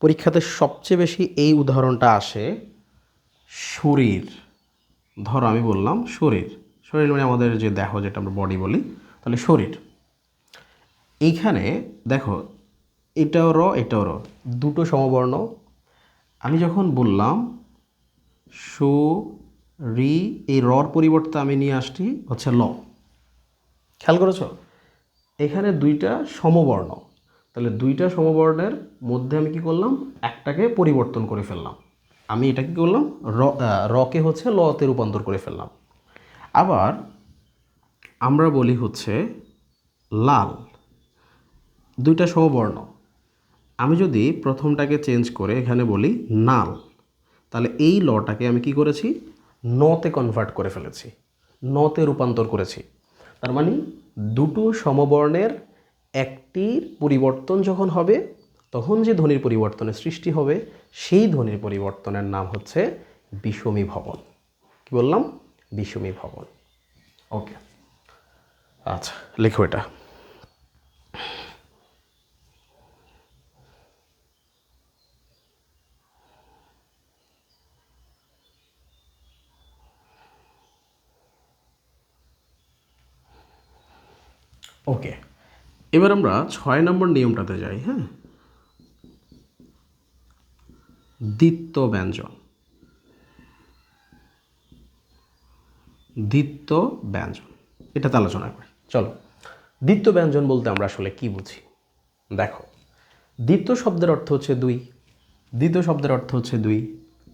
A: পরীক্ষাতে সবচেয়ে বেশি এই উদাহরণটা আসে শরীর। ধরো আমি বললাম শরীর, শরীর মানে আমাদের যে দেহ, যেটা আমরা বডি বলি, তাহলে শরীর। এইখানে দেখো, এটাও র এটাও র, দুটো সমবর্ণ। আমি যখন বললাম রি, এই রর পরিবর্তে আমি নিয়ে আসছি হচ্ছে ল। খেয়াল করেছো, এখানে দুইটা সমবর্ণ, তাহলে দুইটা সমবর্ণের মধ্যে আমি কি করলাম, একটাকে পরিবর্তন করে ফেললাম। আমি এটা কি করলাম, রকে হচ্ছে লতে রূপান্তর করে ফেললাম। আবার আমরা বলি হচ্ছে লাল, দুইটা সমবর্ণ, আমি যদি প্রথমটাকে চেঞ্জ করে এখানে বলি নাল, তাহলে এই লটাকে আমি কি করেছি, নতে কনভার্ট করে ফেলেছি, নতে রূপান্তর করেছি। তার মানে দুটো সমবর্ণের একটির পরিবর্তন যখন হবে, তখন যে ধ্বনির পরিবর্তনের সৃষ্টি হবে, সেই ধ্বনির পরিবর্তনের নাম হচ্ছে বিষমীভবন। কি বললাম, বিষমীভবন। ওকে, আচ্ছা লেখো এটা। ওকে, এবার আমরা 6 নম্বর নিয়মটাতে যাই। হ্যাঁ, দ্বিত্ব ব্যঞ্জন। দ্বিত্ব ব্যঞ্জন, এটাতে আলোচনা করি। চলো, দ্বিত্ব ব্যঞ্জন বলতে আমরা আসলে কি বুঝি। দেখো, দ্বিত্ব শব্দের অর্থ হচ্ছে দুই। দ্বিতীয় শব্দের অর্থ হচ্ছে দুই।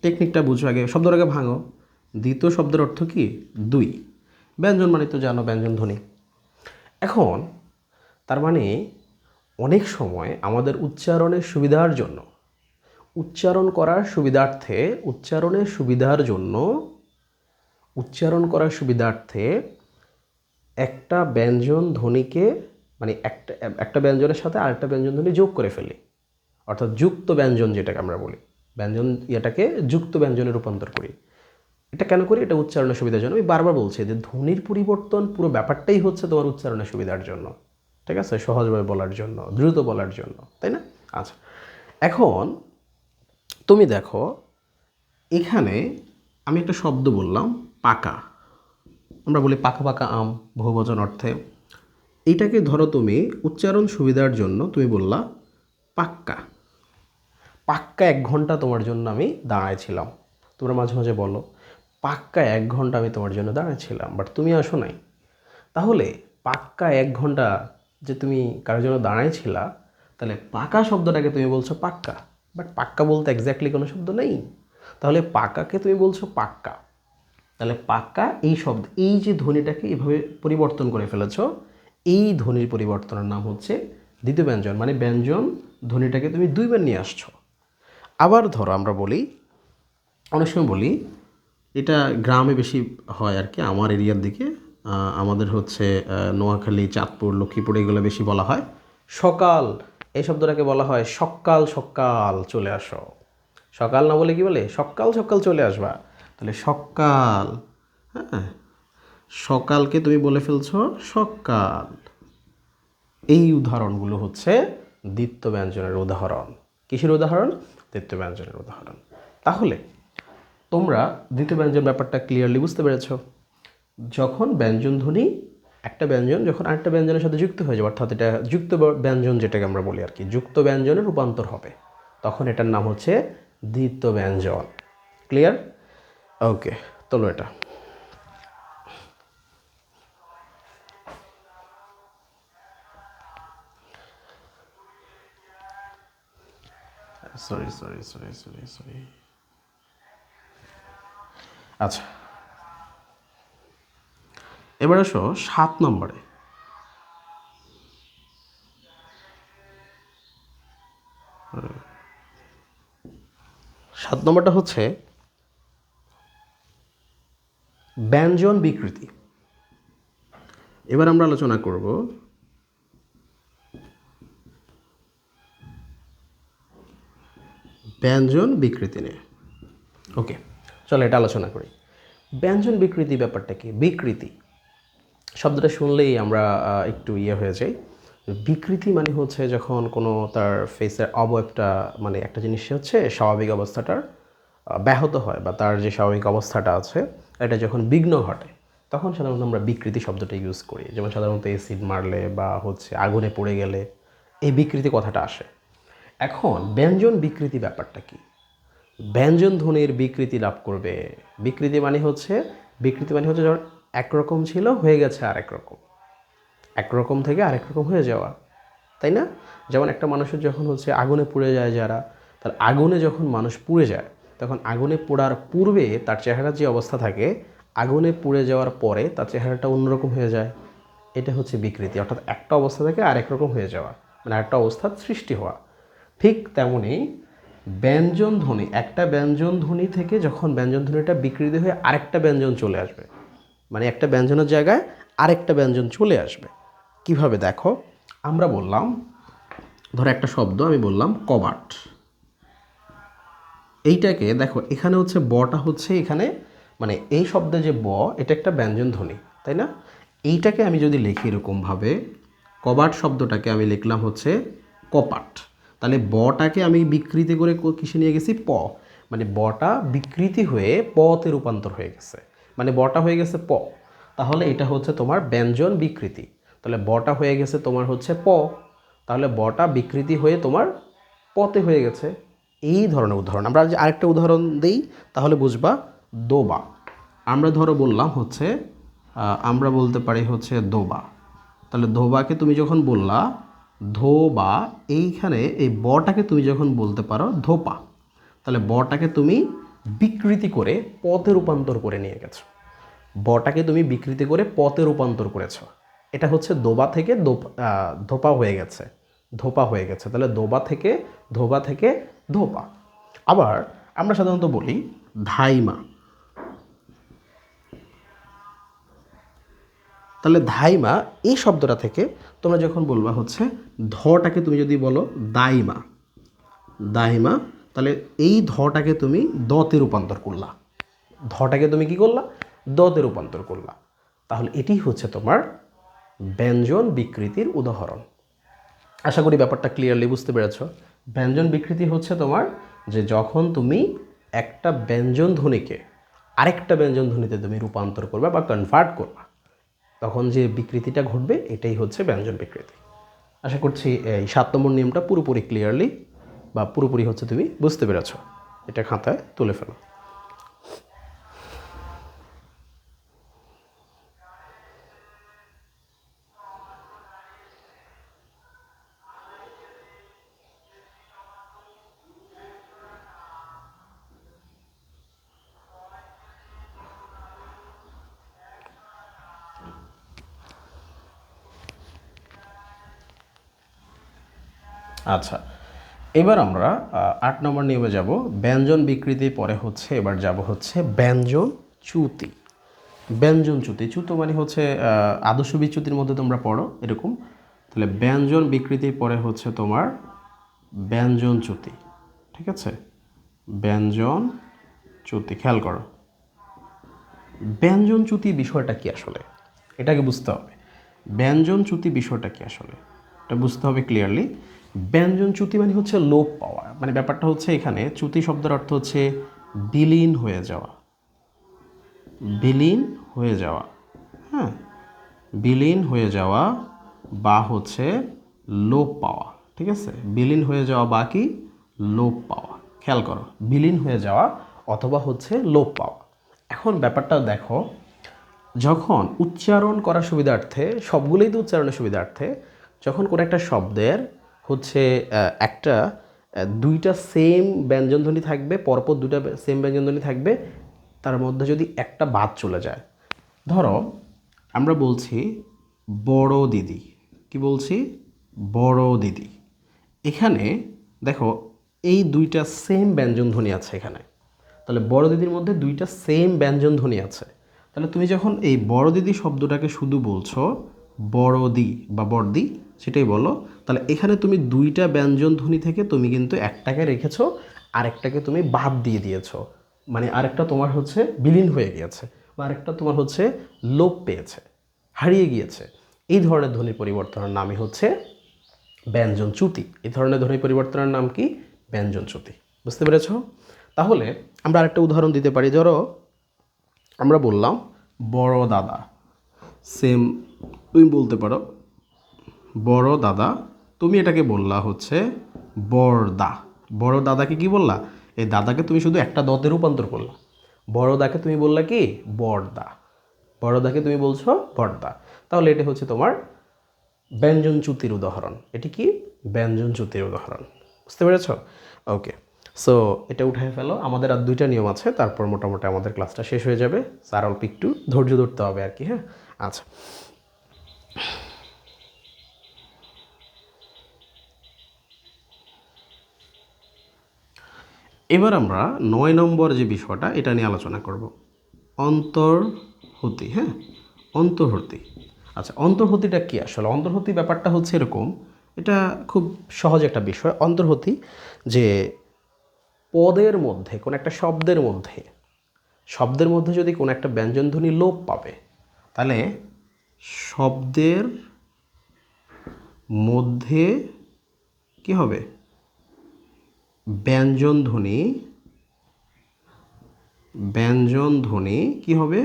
A: টেকনিকটা বুঝো আগে, শব্দটাকে ভাঙো। দ্বিতীয় শব্দের অর্থ কি, দুই। ব্যঞ্জন মানে তো জানো, ব্যঞ্জন ধ্বনি। এখন তার মানে অনেক সময় আমাদের উচ্চারণের সুবিধার জন্য, উচ্চারণ করার সুবিধার্থে, উচ্চারণ করার সুবিধার্থে একটা ব্যঞ্জন ধ্বনিকে, মানে একটা ব্যঞ্জনের সাথে আরেকটা ব্যঞ্জন ধ্বনি যোগ করে ফেলি, অর্থাৎ যুক্ত ব্যঞ্জন যেটাকে আমরা বলি, ব্যঞ্জন এটাকে যুক্ত ব্যঞ্জনে রূপান্তর করি। এটা কেন করি, এটা উচ্চারণের সুবিধার জন্য। আমি বারবার বলছি যে ধ্বনির পরিবর্তন পুরো ব্যাপারটাই হচ্ছে তোমার উচ্চারণের সুবিধার জন্য, ঠিক আছে, সহজভাবে বলার জন্য, দ্রুত বলার জন্য, তাই না? আচ্ছা, এখন তুমি দেখো, এখানে আমি একটা শব্দ বললাম পাকা, আমরা বলি পাকা পাকা আম বহুবচন অর্থে। এইটাকে ধরো তুমি উচ্চারণ সুবিধার জন্য তুমি বললা পাক্কা। পাক্কা 1 ঘন্টা তোমার জন্য আমি দাঁড়াইছিলাম। তোমরা মাঝে মাঝে বলো পাক্কা 1 ঘন্টা আমি তোমার জন্য দাঁড়াইছিলাম, বাট তুমি আসো নাই। তাহলে পাক্কা 1 ঘন্টা যে তুমি কারোর জন্য দাঁড়াইছিলা, তাহলে পাকা শব্দটাকে তুমি বলছো পাক্কা, বাট পাক্কা বলতে এক্স্যাক্টলি কোনো শব্দ নেই, তাহলে পাকাকে তুমি বলছো পাক্কা। তাহলে পাক্কা এই শব্দ, এই যে ধ্বনিটাকে এভাবে পরিবর্তন করে ফেলেছ, এই ধ্বনির পরিবর্তনের নাম হচ্ছে দ্বিতীয় ব্যঞ্জন, মানে ব্যঞ্জন ধ্বনিটাকে তুমি দুইবার নিয়ে আসছো। আবার ধরো আমরা বলি, অনেক সময় বলি, এটা গ্রামে বেশি হয় আর কি, আমার এরিয়ার দিকে, আমাদের হচ্ছে নোয়াখালী, চাঁদপুর, লক্ষ্মীপুর এগুলো বেশি বলা হয় সকাল, এই শব্দটাকে বলা হয় সকাল সকাল চলে আসো। সকাল না বলে কি বলে সকাল সকাল চলে আসবা, তাহলে সকাল, হ্যাঁ, সকালকে তুমি বলে ফেলছো সকাল। এই উদাহরণগুলো হচ্ছে দ্বিতীয় ব্যঞ্জনের উদাহরণ। কিসের উদাহরণ? দ্বিতীয় ব্যঞ্জনের উদাহরণ। তাহলে তোমরা দ্বিতীয় ব্যঞ্জন ব্যাপারটা ক্লিয়ারলি বুঝতে পেরেছ। যখন ব্যঞ্জন ধ্বনি, একটা ব্যঞ্জন যখন আরেকটা ব্যঞ্জনের সাথে যুক্ত হয়ে যাবে, অর্থাৎ এটা যুক্ত ব্যঞ্জন যেটাকে আমরা বলি আর কি, যুক্ত ব্যঞ্জনে রূপান্তর হবে, তখন এটার নাম হচ্ছে দ্বিতীয় ব্যঞ্জন। ক্লিয়ার? ওকে, তোলো এটা। Sorry sorry sorry sorry sorry আচ্ছা, এবার আসো 7 নম্বরে। সাত নম্বরটা হচ্ছে ব্যঞ্জন বিকৃতি। এবার আমরা আলোচনা করব ব্যঞ্জন বিকৃতি নিয়ে। ওকে, চলো এটা আলোচনা করি। ব্যঞ্জন বিকৃতি ব্যাপারটা কি? বিকৃতি শব্দটা শুনলেই আমরা একটু হয়ে যাই। বিকৃতি মানে হচ্ছে যখন কোনো তার ফেসের অবয়বটা, মানে একটা জিনিস হচ্ছে স্বাভাবিক অবস্থাটার ব্যাহত হয়, বা তার যে স্বাভাবিক অবস্থাটা আছে এটা যখন বিঘ্ন ঘটে, তখন সাধারণত আমরা বিকৃতি শব্দটা ইউজ করি। যেমন সাধারণত অ্যাসিড মারলে বা হচ্ছে আগুনে পড়ে গেলে এই বিকৃতি কথাটা আসে। এখন ব্যঞ্জন বিকৃতি ব্যাপারটা কি? ব্যঞ্জন ধ্বনির বিকৃতি লাভ করবে। বিকৃতি মানে হচ্ছে যখন একরকম ছিল হয়ে গেছে আরেক রকম, একরকম থেকে আরেক রকম হয়ে যাওয়া, তাই না? যেমন একটা মানুষের যখন হচ্ছে আগুনে পুড়ে যায় যারা, তার আগুনে যখন মানুষ পুড়ে যায়, তখন আগুনে পোড়ার পূর্বে তার চেহারার যে অবস্থা থাকে, আগুনে পুড়ে যাওয়ার পরে তার চেহারাটা অন্যরকম হয়ে যায়। এটা হচ্ছে বিকৃতি, অর্থাৎ একটা অবস্থা থেকে আরেক রকম হয়ে যাওয়া, মানে একটা অবস্থার সৃষ্টি হওয়া। ঠিক তেমনই ব্যঞ্জন ধ্বনি, একটা ব্যঞ্জন ধ্বনি থেকে যখন ব্যঞ্জন ধ্বনিটা বিকৃতি হয়ে আরেকটা ব্যঞ্জন চলে আসবে, মানে একটা ব্যঞ্জনের জায়গায় আরেকটা ব্যঞ্জন চলে আসবে। কিভাবে দেখো, আমরা বললাম, ধরো একটা শব্দ আমি বললাম কবাট, এইটাকে দেখো এখানে হচ্ছে বটা হচ্ছে এখানে, মানে এই শব্দে যে ব, এটা একটা ব্যঞ্জন ধ্বনি, তাই না? এইটাকে আমি যদি লিখি এরকমভাবে, কবাট শব্দটাকে আমি লিখলাম হচ্ছে কপাট, তাহলে বটাকে আমি বিকৃতি করে কিসে নিয়ে গেছি? প, মানে বটা বিকৃতি হয়ে পতে রূপান্তর হয়ে গেছে, মানে বটা হয়ে গেছে প, তাহলে এটা হচ্ছে তোমার ব্যঞ্জন বিকৃতি। তাহলে বটা হয়ে গেছে তোমার হচ্ছে প, তাহলে বটা বিকৃতি হয়ে তোমার পতে হয়ে গেছে। এই ধরনের উদাহরণ আমরা যে আরেকটা উদাহরণ দিই তাহলে বুঝবা। দোবা, আমরা ধরো বললাম হচ্ছে আমরা বলতে পারি হচ্ছে দোবা, তাহলে ধোবাকে তুমি যখন বললা ধোবা, এইখানে এই বটাকে তুমি যখন বলতে পারো ধোপা, তাহলে বটাকে তুমি বিকৃতি করে পথে রূপান্তর করে নিয়ে গেছো, বটাকে তুমি বিকৃতি করে পথে রূপান্তর করেছো। এটা হচ্ছে দোবা থেকে ধোপা হয়ে গেছে, ধোপা হয়ে গেছে, তাহলে ধোবা থেকে ধোপা। আবার আমরা সাধারণত বলি ধাইমা, তাহলে ধাইমা এই শব্দটা থেকে তোমরা যখন বলবা হচ্ছে ধটাকে তুমি যদি বলো দাইমা, দাইমা, তাহলে এই ধটাকে তুমি দতে রূপান্তর করলা, ধটাকে তুমি কি করলা? দতে রূপান্তর করলা। তাহলে এটি হচ্ছে তোমার ব্যঞ্জন বিকৃতির উদাহরণ। আশা করি ব্যাপারটা ক্লিয়ারলি বুঝতে পেরেছ। ব্যঞ্জন বিকৃতি হচ্ছে তোমার যে যখন তুমি একটা ব্যঞ্জন ধ্বনিকে আরেকটা ব্যঞ্জন ধ্বনিতে তুমি রূপান্তর করবা বা কনভার্ট করবা, তখন যে বিকৃতিটা ঘটবে এটাই হচ্ছে ব্যঞ্জন বিকৃতি। আশা করছি এই 7 নম্বর নিয়মটা পুরোপুরি ক্লিয়ারলি বা পুরোপুরি হচ্ছে তুমি বুঝতে পেরেছ। এটা খাতায় তুলে ফেলো। আচ্ছা, এবার আমরা 8 নম্বর নিয়মে যাব। ব্যঞ্জন বিকৃতি পরে হচ্ছে এবার যাব হচ্ছে ব্যঞ্জন চ্যুতি। ব্যঞ্জন চ্যুতি, চ্যুত মানে হচ্ছে আদর্শ বিচ্যুতির মধ্যে তোমরা পড়ো এরকম। তাহলে ব্যঞ্জন বিকৃতির পরে হচ্ছে তোমার ব্যঞ্জন চ্যুতি, ঠিক আছে? ব্যঞ্জন চ্যুতি, খেয়াল করো ব্যঞ্জন চ্যুতি বিষয়টা কি আসলে, এটাকে বুঝতে হবে। ব্যঞ্জন চ্যুতি বিষয়টা কি আসলে এটা বুঝতে হবে ক্লিয়ারলি। ব্যঞ্জন চ্যুতি মানে হচ্ছে লোপ পাওয়া, মানে ব্যাপারটা হচ্ছে এখানে চ্যুতি শব্দের অর্থ হচ্ছে বিলীন হয়ে যাওয়া, বিলীন হয়ে যাওয়া, হ্যাঁ, বিলীন হয়ে যাওয়া বা হচ্ছে লোপ পাওয়া, ঠিক আছে? বিলীন হয়ে যাওয়া বা কি লোপ পাওয়া, খেয়াল করো, বিলীন হয়ে যাওয়া অথবা হচ্ছে লোপ পাওয়া। এখন ব্যাপারটা দেখো, যখন উচ্চারণ করার সুবিধার্থে, সবগুলোই তো উচ্চারণের সুবিধার্থে, যখন কোনো একটা শব্দের হচ্ছে একটা দুইটা সেম ব্যঞ্জনধ্বনি থাকবে, পরপর দুইটা সেম ব্যঞ্জনধ্বনি থাকবে, তার মধ্যে যদি একটা বাদ চলে যায়, ধরো আমরা বলছি বড় দিদি, কি বলছি বড় দিদি, এখানে দেখো এই দুইটা সেম ব্যঞ্জনধ্বনি আছে এখানে, তাহলে বড় দিদির মধ্যে দুইটা সেম ব্যঞ্জনধ্বনি আছে। তাহলে তুমি যখন এই বড় দিদি শব্দটাকে শুধু বলছো বড়দি বা বড়দি, সেটাই বলো, তাহলে এখানে তুমি দুইটা ব্যঞ্জনধ্বনি থেকে তুমি কিন্তু একটাকে রেখেছো, আরেকটাকে তুমি বাদ দিয়ে দিয়েছো, মানে আরেকটা তোমার হচ্ছে বিলীন হয়ে গিয়েছে বা আরেকটা তোমার হচ্ছে লোপ পেয়েছে, হারিয়ে গিয়েছে। এই ধরনের ধ্বনি পরিবর্তনের নামই হচ্ছে ব্যঞ্জনচ্যুতি। এই ধরনের ধ্বনি পরিবর্তনের নাম কি ব্যঞ্জনচ্যুতি। বুঝতে পেরেছ? তাহলে আমরা আরেকটা উদাহরণ দিতে পারি। ধরো আমরা বললাম বড় দাদা, সেম তুমি বলতে পারো বড় দাদা, তুমি এটাকে বললা হচ্ছে বড়দা। বড় দাদাকে কি বললা, এই দাদাকে তুমি শুধু একটা দতে রূপান্তর করলা, বড় দাকে তুমি বললা কি বড়দা, বড় দাকে তুমি বলছো বড়দা। তাহলে এটা হচ্ছে তোমার ব্যঞ্জনচ্যুতির উদাহরণ। এটি কি ব্যঞ্জনচ্যুতির উদাহরণ। বুঝতে পেরেছ? ওকে, সো এটা উঠায় ফেলো। আমাদের আর দুইটা নিয়ম আছে, তারপর মোটামুটি আমাদের ক্লাসটা শেষ হয়ে যাবে। স্যার অল্প একটু ধৈর্য ধরতে হবে আর কি, হ্যাঁ। আচ্ছা, এবার আমরা 9 নম্বর যে বিষয়টা এটা নিয়ে আলোচনা করব, অন্তর্হতি। হ্যাঁ, অন্তর্হতি। আচ্ছা, অন্তর্হতিটা কি আসলে? অন্তর্হতি ব্যাপারটা হচ্ছে এরকম, এটা খুব সহজ একটা বিষয়। অন্তর্হতি যে পদের মধ্যে, কোনো একটা শব্দের মধ্যে যদি কোনো একটা ব্যঞ্জনধ্বনি লোপ পাবে, তাহলে শব্দের মধ্যে কি হবে, ব্যঞ্জনধ্বনি কি হবে,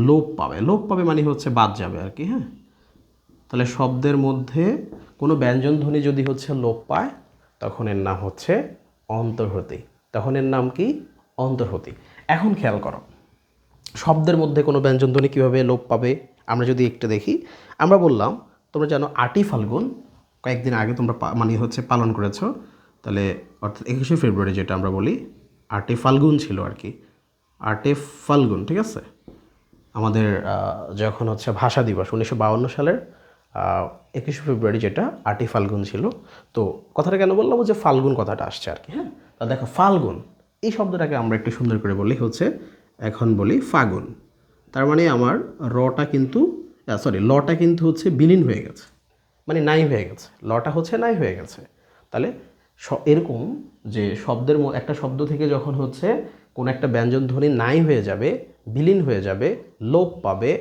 A: লোপ পাবে। লোপ পাবে মানে হচ্ছে বাদ যাবে আর কি, হ্যাঁ। তাহলে শব্দের মধ্যে কোনো ব্যঞ্জনধ্বনি যদি হচ্ছে লোপ পায়, তখন এর নাম হচ্ছে অন্তর্হতি। তখন এর নাম কি অন্তর্হতি। এখন খেয়াল করো, শব্দের মধ্যে কোনো ব্যঞ্জনধ্বনি কীভাবে লোপ পাবে আমরা যদি একটু দেখি। আমরা বললাম, তোমরা জানো 8ই ফাল্গুন কয়েকদিন আগে তোমরা মানে হচ্ছে পালন করেছো, তাহলে অর্থাৎ 21শে ফেব্রুয়ারি যেটা আমরা বলি 8ই ফাল্গুন ছিল আর কি, 8ই ফাল্গুন, ঠিক আছে? আমাদের যখন হচ্ছে ভাষা দিবস 1952 সালের 21শে ফেব্রুয়ারি, যেটা 8ই ফাল্গুন ছিল। তো কথাটা কেন বললাম, যে ফাল্গুন কথাটা আসছে আর কি, হ্যাঁ। তা দেখো ফাল্গুন এই শব্দটাকে আমরা একটু সুন্দর করে বলি হচ্ছে, এখন বলি ফাগুন। তার মানে আমার রটা কিন্তু লটা কিন্তু হচ্ছে বিলীন হয়ে গেছে, মানে নাই হয়ে গেছে, লটা হচ্ছে নাই হয়ে গেছে। তাহলে এরকম যে শব্দের একটা শব্দ থেকে যখন হচ্ছে কোনো একটা ব্যঞ্জনধ্বনি নাই হয়ে যাবে, বিলীন হয়ে যাবে, লোপ পাবে,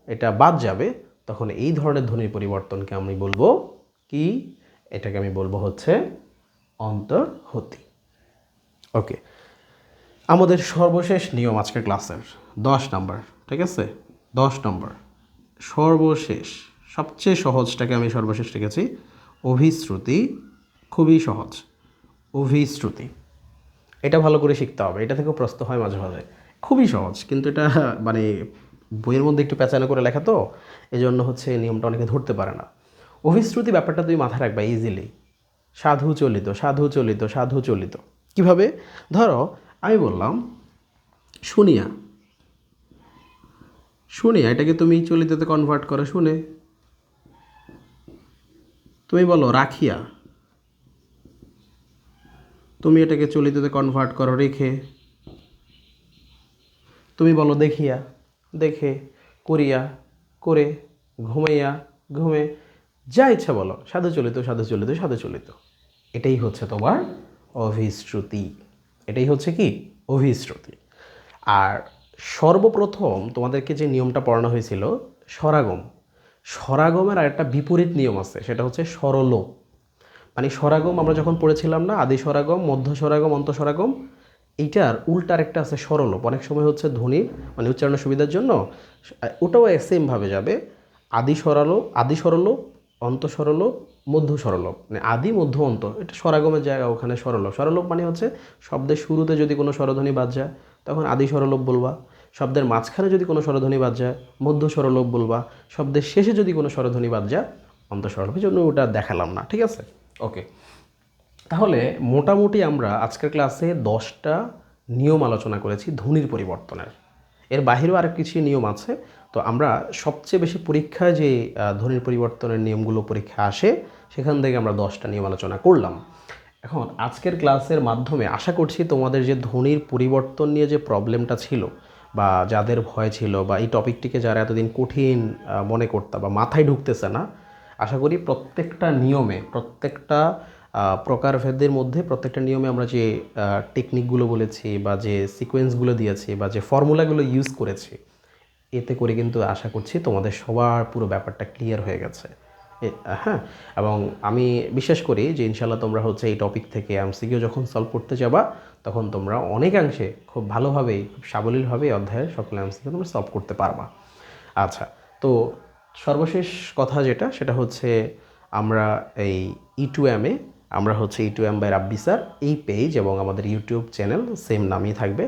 A: এটা বাদ যাবে, তখন এই ধরনের ধ্বনির পরিবর্তনকে আমি বলবো কি, এটাকে আমি বলবো হচ্ছে অন্তর্হতি। ওকে, আমাদের সর্বশেষ নিয়ম আজকের ক্লাসের 10 নম্বর, ঠিক আছে? 10 নম্বর সর্বশেষ, সবচেয়ে সহজটাকে আমি সর্বশেষ রেখেছি, অভিশ্রুতি। খুবই সহজ, অভিশ্রুতি। এটা ভালো করে শিখতে হবে, এটা থেকেও প্রশ্ন হয় মাঝে মাঝে। খুবই সহজ, কিন্তু এটা মানে বইয়ের মধ্যে একটু প্যাঁচানো করে লেখা, তো এই জন্য হচ্ছে নিয়মটা অনেকে ধরতে পারে না। অভিশ্রুতি ব্যাপারটা তুমি মাথায় রাখবা ইজিলি, সাধু চলিত, সাধু চলিত, সাধু চলিত। কীভাবে? ধরো আমি বললাম শুনিয়া, শুনিয়া, এটাকে তুমি চলিততে কনভার্ট করো শুনে, তুমি বলো রাখিয়া, তুমি এটাকে চলিততে কনভার্ট করো রেখে। তুমি বলো দেখিয়া, দেখে, করিয়া, করে, ঘুমাইয়া, ঘুমে, যা ইচ্ছা বলো, সাধু চলিত, সাধু চলিত, সাধু চলিত। এটাই হচ্ছে তোমার অভিশ্রুতি। এটাই হচ্ছে কি অভিশ্রুতি। আর সর্বপ্রথম তোমাদেরকে যে নিয়মটা পড়ানো হয়েছিল স্বরাগম, স্বরাগমের আরেকটা বিপরীত নিয়ম আছে, সেটা হচ্ছে স্বরলোপ। মানে স্বরাগম আমরা যখন পড়েছিলাম না, আদি স্বরাগম, মধ্য স্বরাগম, অন্ত স্বরাগম, এইটার উল্টার একটা আছে স্বরলোপ। অনেক সময় হচ্ছে ধ্বনির মানে উচ্চারণের সুবিধার জন্য ওটাও সেমভাবে যাবে, আদি স্বরালোপ, আদি স্বরলোপ, অন্ত স্বরলোপ, মধ্য স্বরলোপ, মানে আদি মধ্য অন্ত, এটা স্বরাগমের জায়গা, ওখানে স্বরলোপ। স্বরলোপ মানে হচ্ছে শব্দের শুরুতে যদি কোনো স্বরধ্বনি বাদ যায় তখন আদি স্বরলোপ বলবা, শব্দের মাঝখানে যদি কোনো স্বরধ্বনি বাদ যায় মধ্য স্বরলোপ বলবা, শব্দের শেষে যদি কোনো স্বরধ্বনি বাদ যায় অন্ত স্বরলোপ। এই জন্য ওটা দেখালাম না, ঠিক আছে? ওকে, তাহলে মোটামুটি আমরা আজকের ক্লাসে 10টা নিয়ম আলোচনা করেছি ধ্বনির পরিবর্তনের। এর বাহিরেও আরেক কিছু নিয়ম আছে। তো আমরা সবচেয়ে বেশি পরীক্ষায় যে ধ্বনির পরিবর্তনের নিয়মগুলো পরীক্ষা আসে সেখান থেকে আমরা 10টা নিয়ম আলোচনা করলাম। এখন আজকের ক্লাসের মাধ্যমে আশা করছি তোমাদের যে ধ্বনির পরিবর্তন নিয়ে যে প্রবলেমটা ছিল বা যাদের ভয় ছিল বা এই টপিকটিকে যারা এতদিন কঠিন মনে করতা বা মাথায় ঢুকতেছে না, আশা করি প্রত্যেকটা নিয়মে, প্রত্যেকটা প্রকারভেদের মধ্যে প্রত্যেকটা নিয়মে আমরা যে টেকনিকগুলো বলেছি বা যে সিকোয়েন্সগুলো দিয়েছি বা যে ফর্মুলাগুলো ইউজ করেছি, এতে করে কিন্তু আশা করছি তোমাদের সবার পুরো ব্যাপারটা ক্লিয়ার হয়ে গেছে। হ্যাঁ, এবং আমি বিশ্বাস করি যে ইনশাল্লাহ তোমরা হচ্ছে এই টপিক থেকে এমসিকিউ যখন সলভ করতে যাবা তখন তোমরা অনেকাংশে খুব ভালোভাবেই, খুব সাবলীলভাবে অধ্যায়ের সকল এমসিকিউ তোমরা সলভ করতে পারবা। আচ্ছা, তো সর্বশেষ কথা যেটা, সেটা হচ্ছে আমরা এই E2M-এ আমরা হচ্ছে E2M বাই রাব্বি স্যার এই পেজ এবং আমাদের ইউটিউব চ্যানেল সেম নামই থাকবে।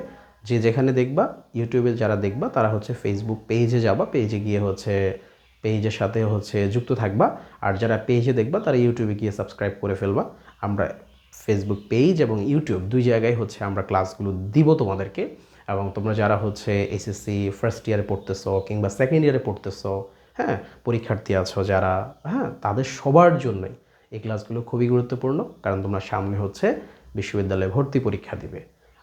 A: যে যেখানে দেখবা, ইউটিউবে যারা দেখবা তারা হচ্ছে ফেসবুক পেজে যাবা, পেজে গিয়ে হচ্ছে পেজের সাথে হচ্ছে যুক্ত থাকবা, আর যারা পেজে দেখবা তারা ইউটিউবে গিয়ে সাবস্ক্রাইব করে ফেলবা। আমরা ফেসবুক পেজ এবং ইউটিউব দুই জায়গায় হচ্ছে আমরা ক্লাসগুলো দিব তোমাদেরকে। এবং তোমরা যারা হচ্ছে এসএসসি ফার্স্ট ইয়ারে পড়তেছো কিংবা সেকেন্ড ইয়ারে পড়তেছো, হ্যাঁ, পরীক্ষার্থী আছো যারা, হ্যাঁ, তাদের সবার জন্যই এই ক্লাসগুলো খুবই গুরুত্বপূর্ণ, কারণ তোমরা সামনে হচ্ছে বিশ্ববিদ্যালয়ে ভর্তি পরীক্ষা দিবে।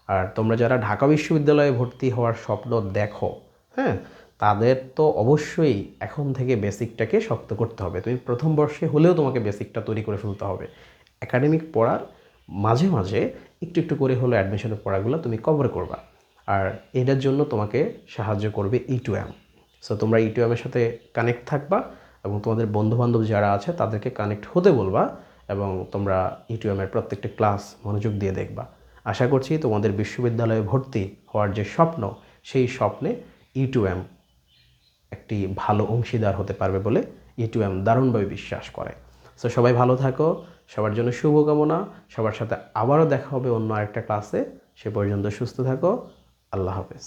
A: আর তোমরা যারা ঢাকা বিশ্ববিদ্যালয়ে ভর্তি হওয়ার স্বপ্ন দেখো, হ্যাঁ, তাদের তো অবশ্যই এখন থেকে বেসিকটাকে শক্ত করতে হবে। তুমি প্রথম বর্ষে হলেও তোমাকে বেসিকটা তৈরি করে ফেলতে হবে। একাডেমিক পড়ার মাঝে মাঝে একটু একটু করে হলো অ্যাডমিশনের পড়াগুলো তুমি কভার করবা, আর এটার জন্য তোমাকে সাহায্য করবে E2M। সো তোমরা E2M-এর সাথে কানেক্ট থাকবা এবং তোমাদের বন্ধুবান্ধব যারা আছে তাদেরকে কানেক্ট হতে বলবা, এবং তোমরা E2M-এর প্রত্যেকটা ক্লাস মনোযোগ দিয়ে দেখবা। আশা করছি তোমাদের বিশ্ববিদ্যালয়ে ভর্তি হওয়ার যে স্বপ্ন, সেই স্বপ্নে E2M একটি ভালো অংশীদার হতে পারবে বলে E2M দারুণভাবে বিশ্বাস করে। সো সবাই ভালো থাকো, সবার জন্য শুভকামনা। সবার সাথে আবারও দেখা হবে অন্য আরেকটা ক্লাসে। সে পর্যন্ত সুস্থ থাকো। আল্লাহ হাফেজ।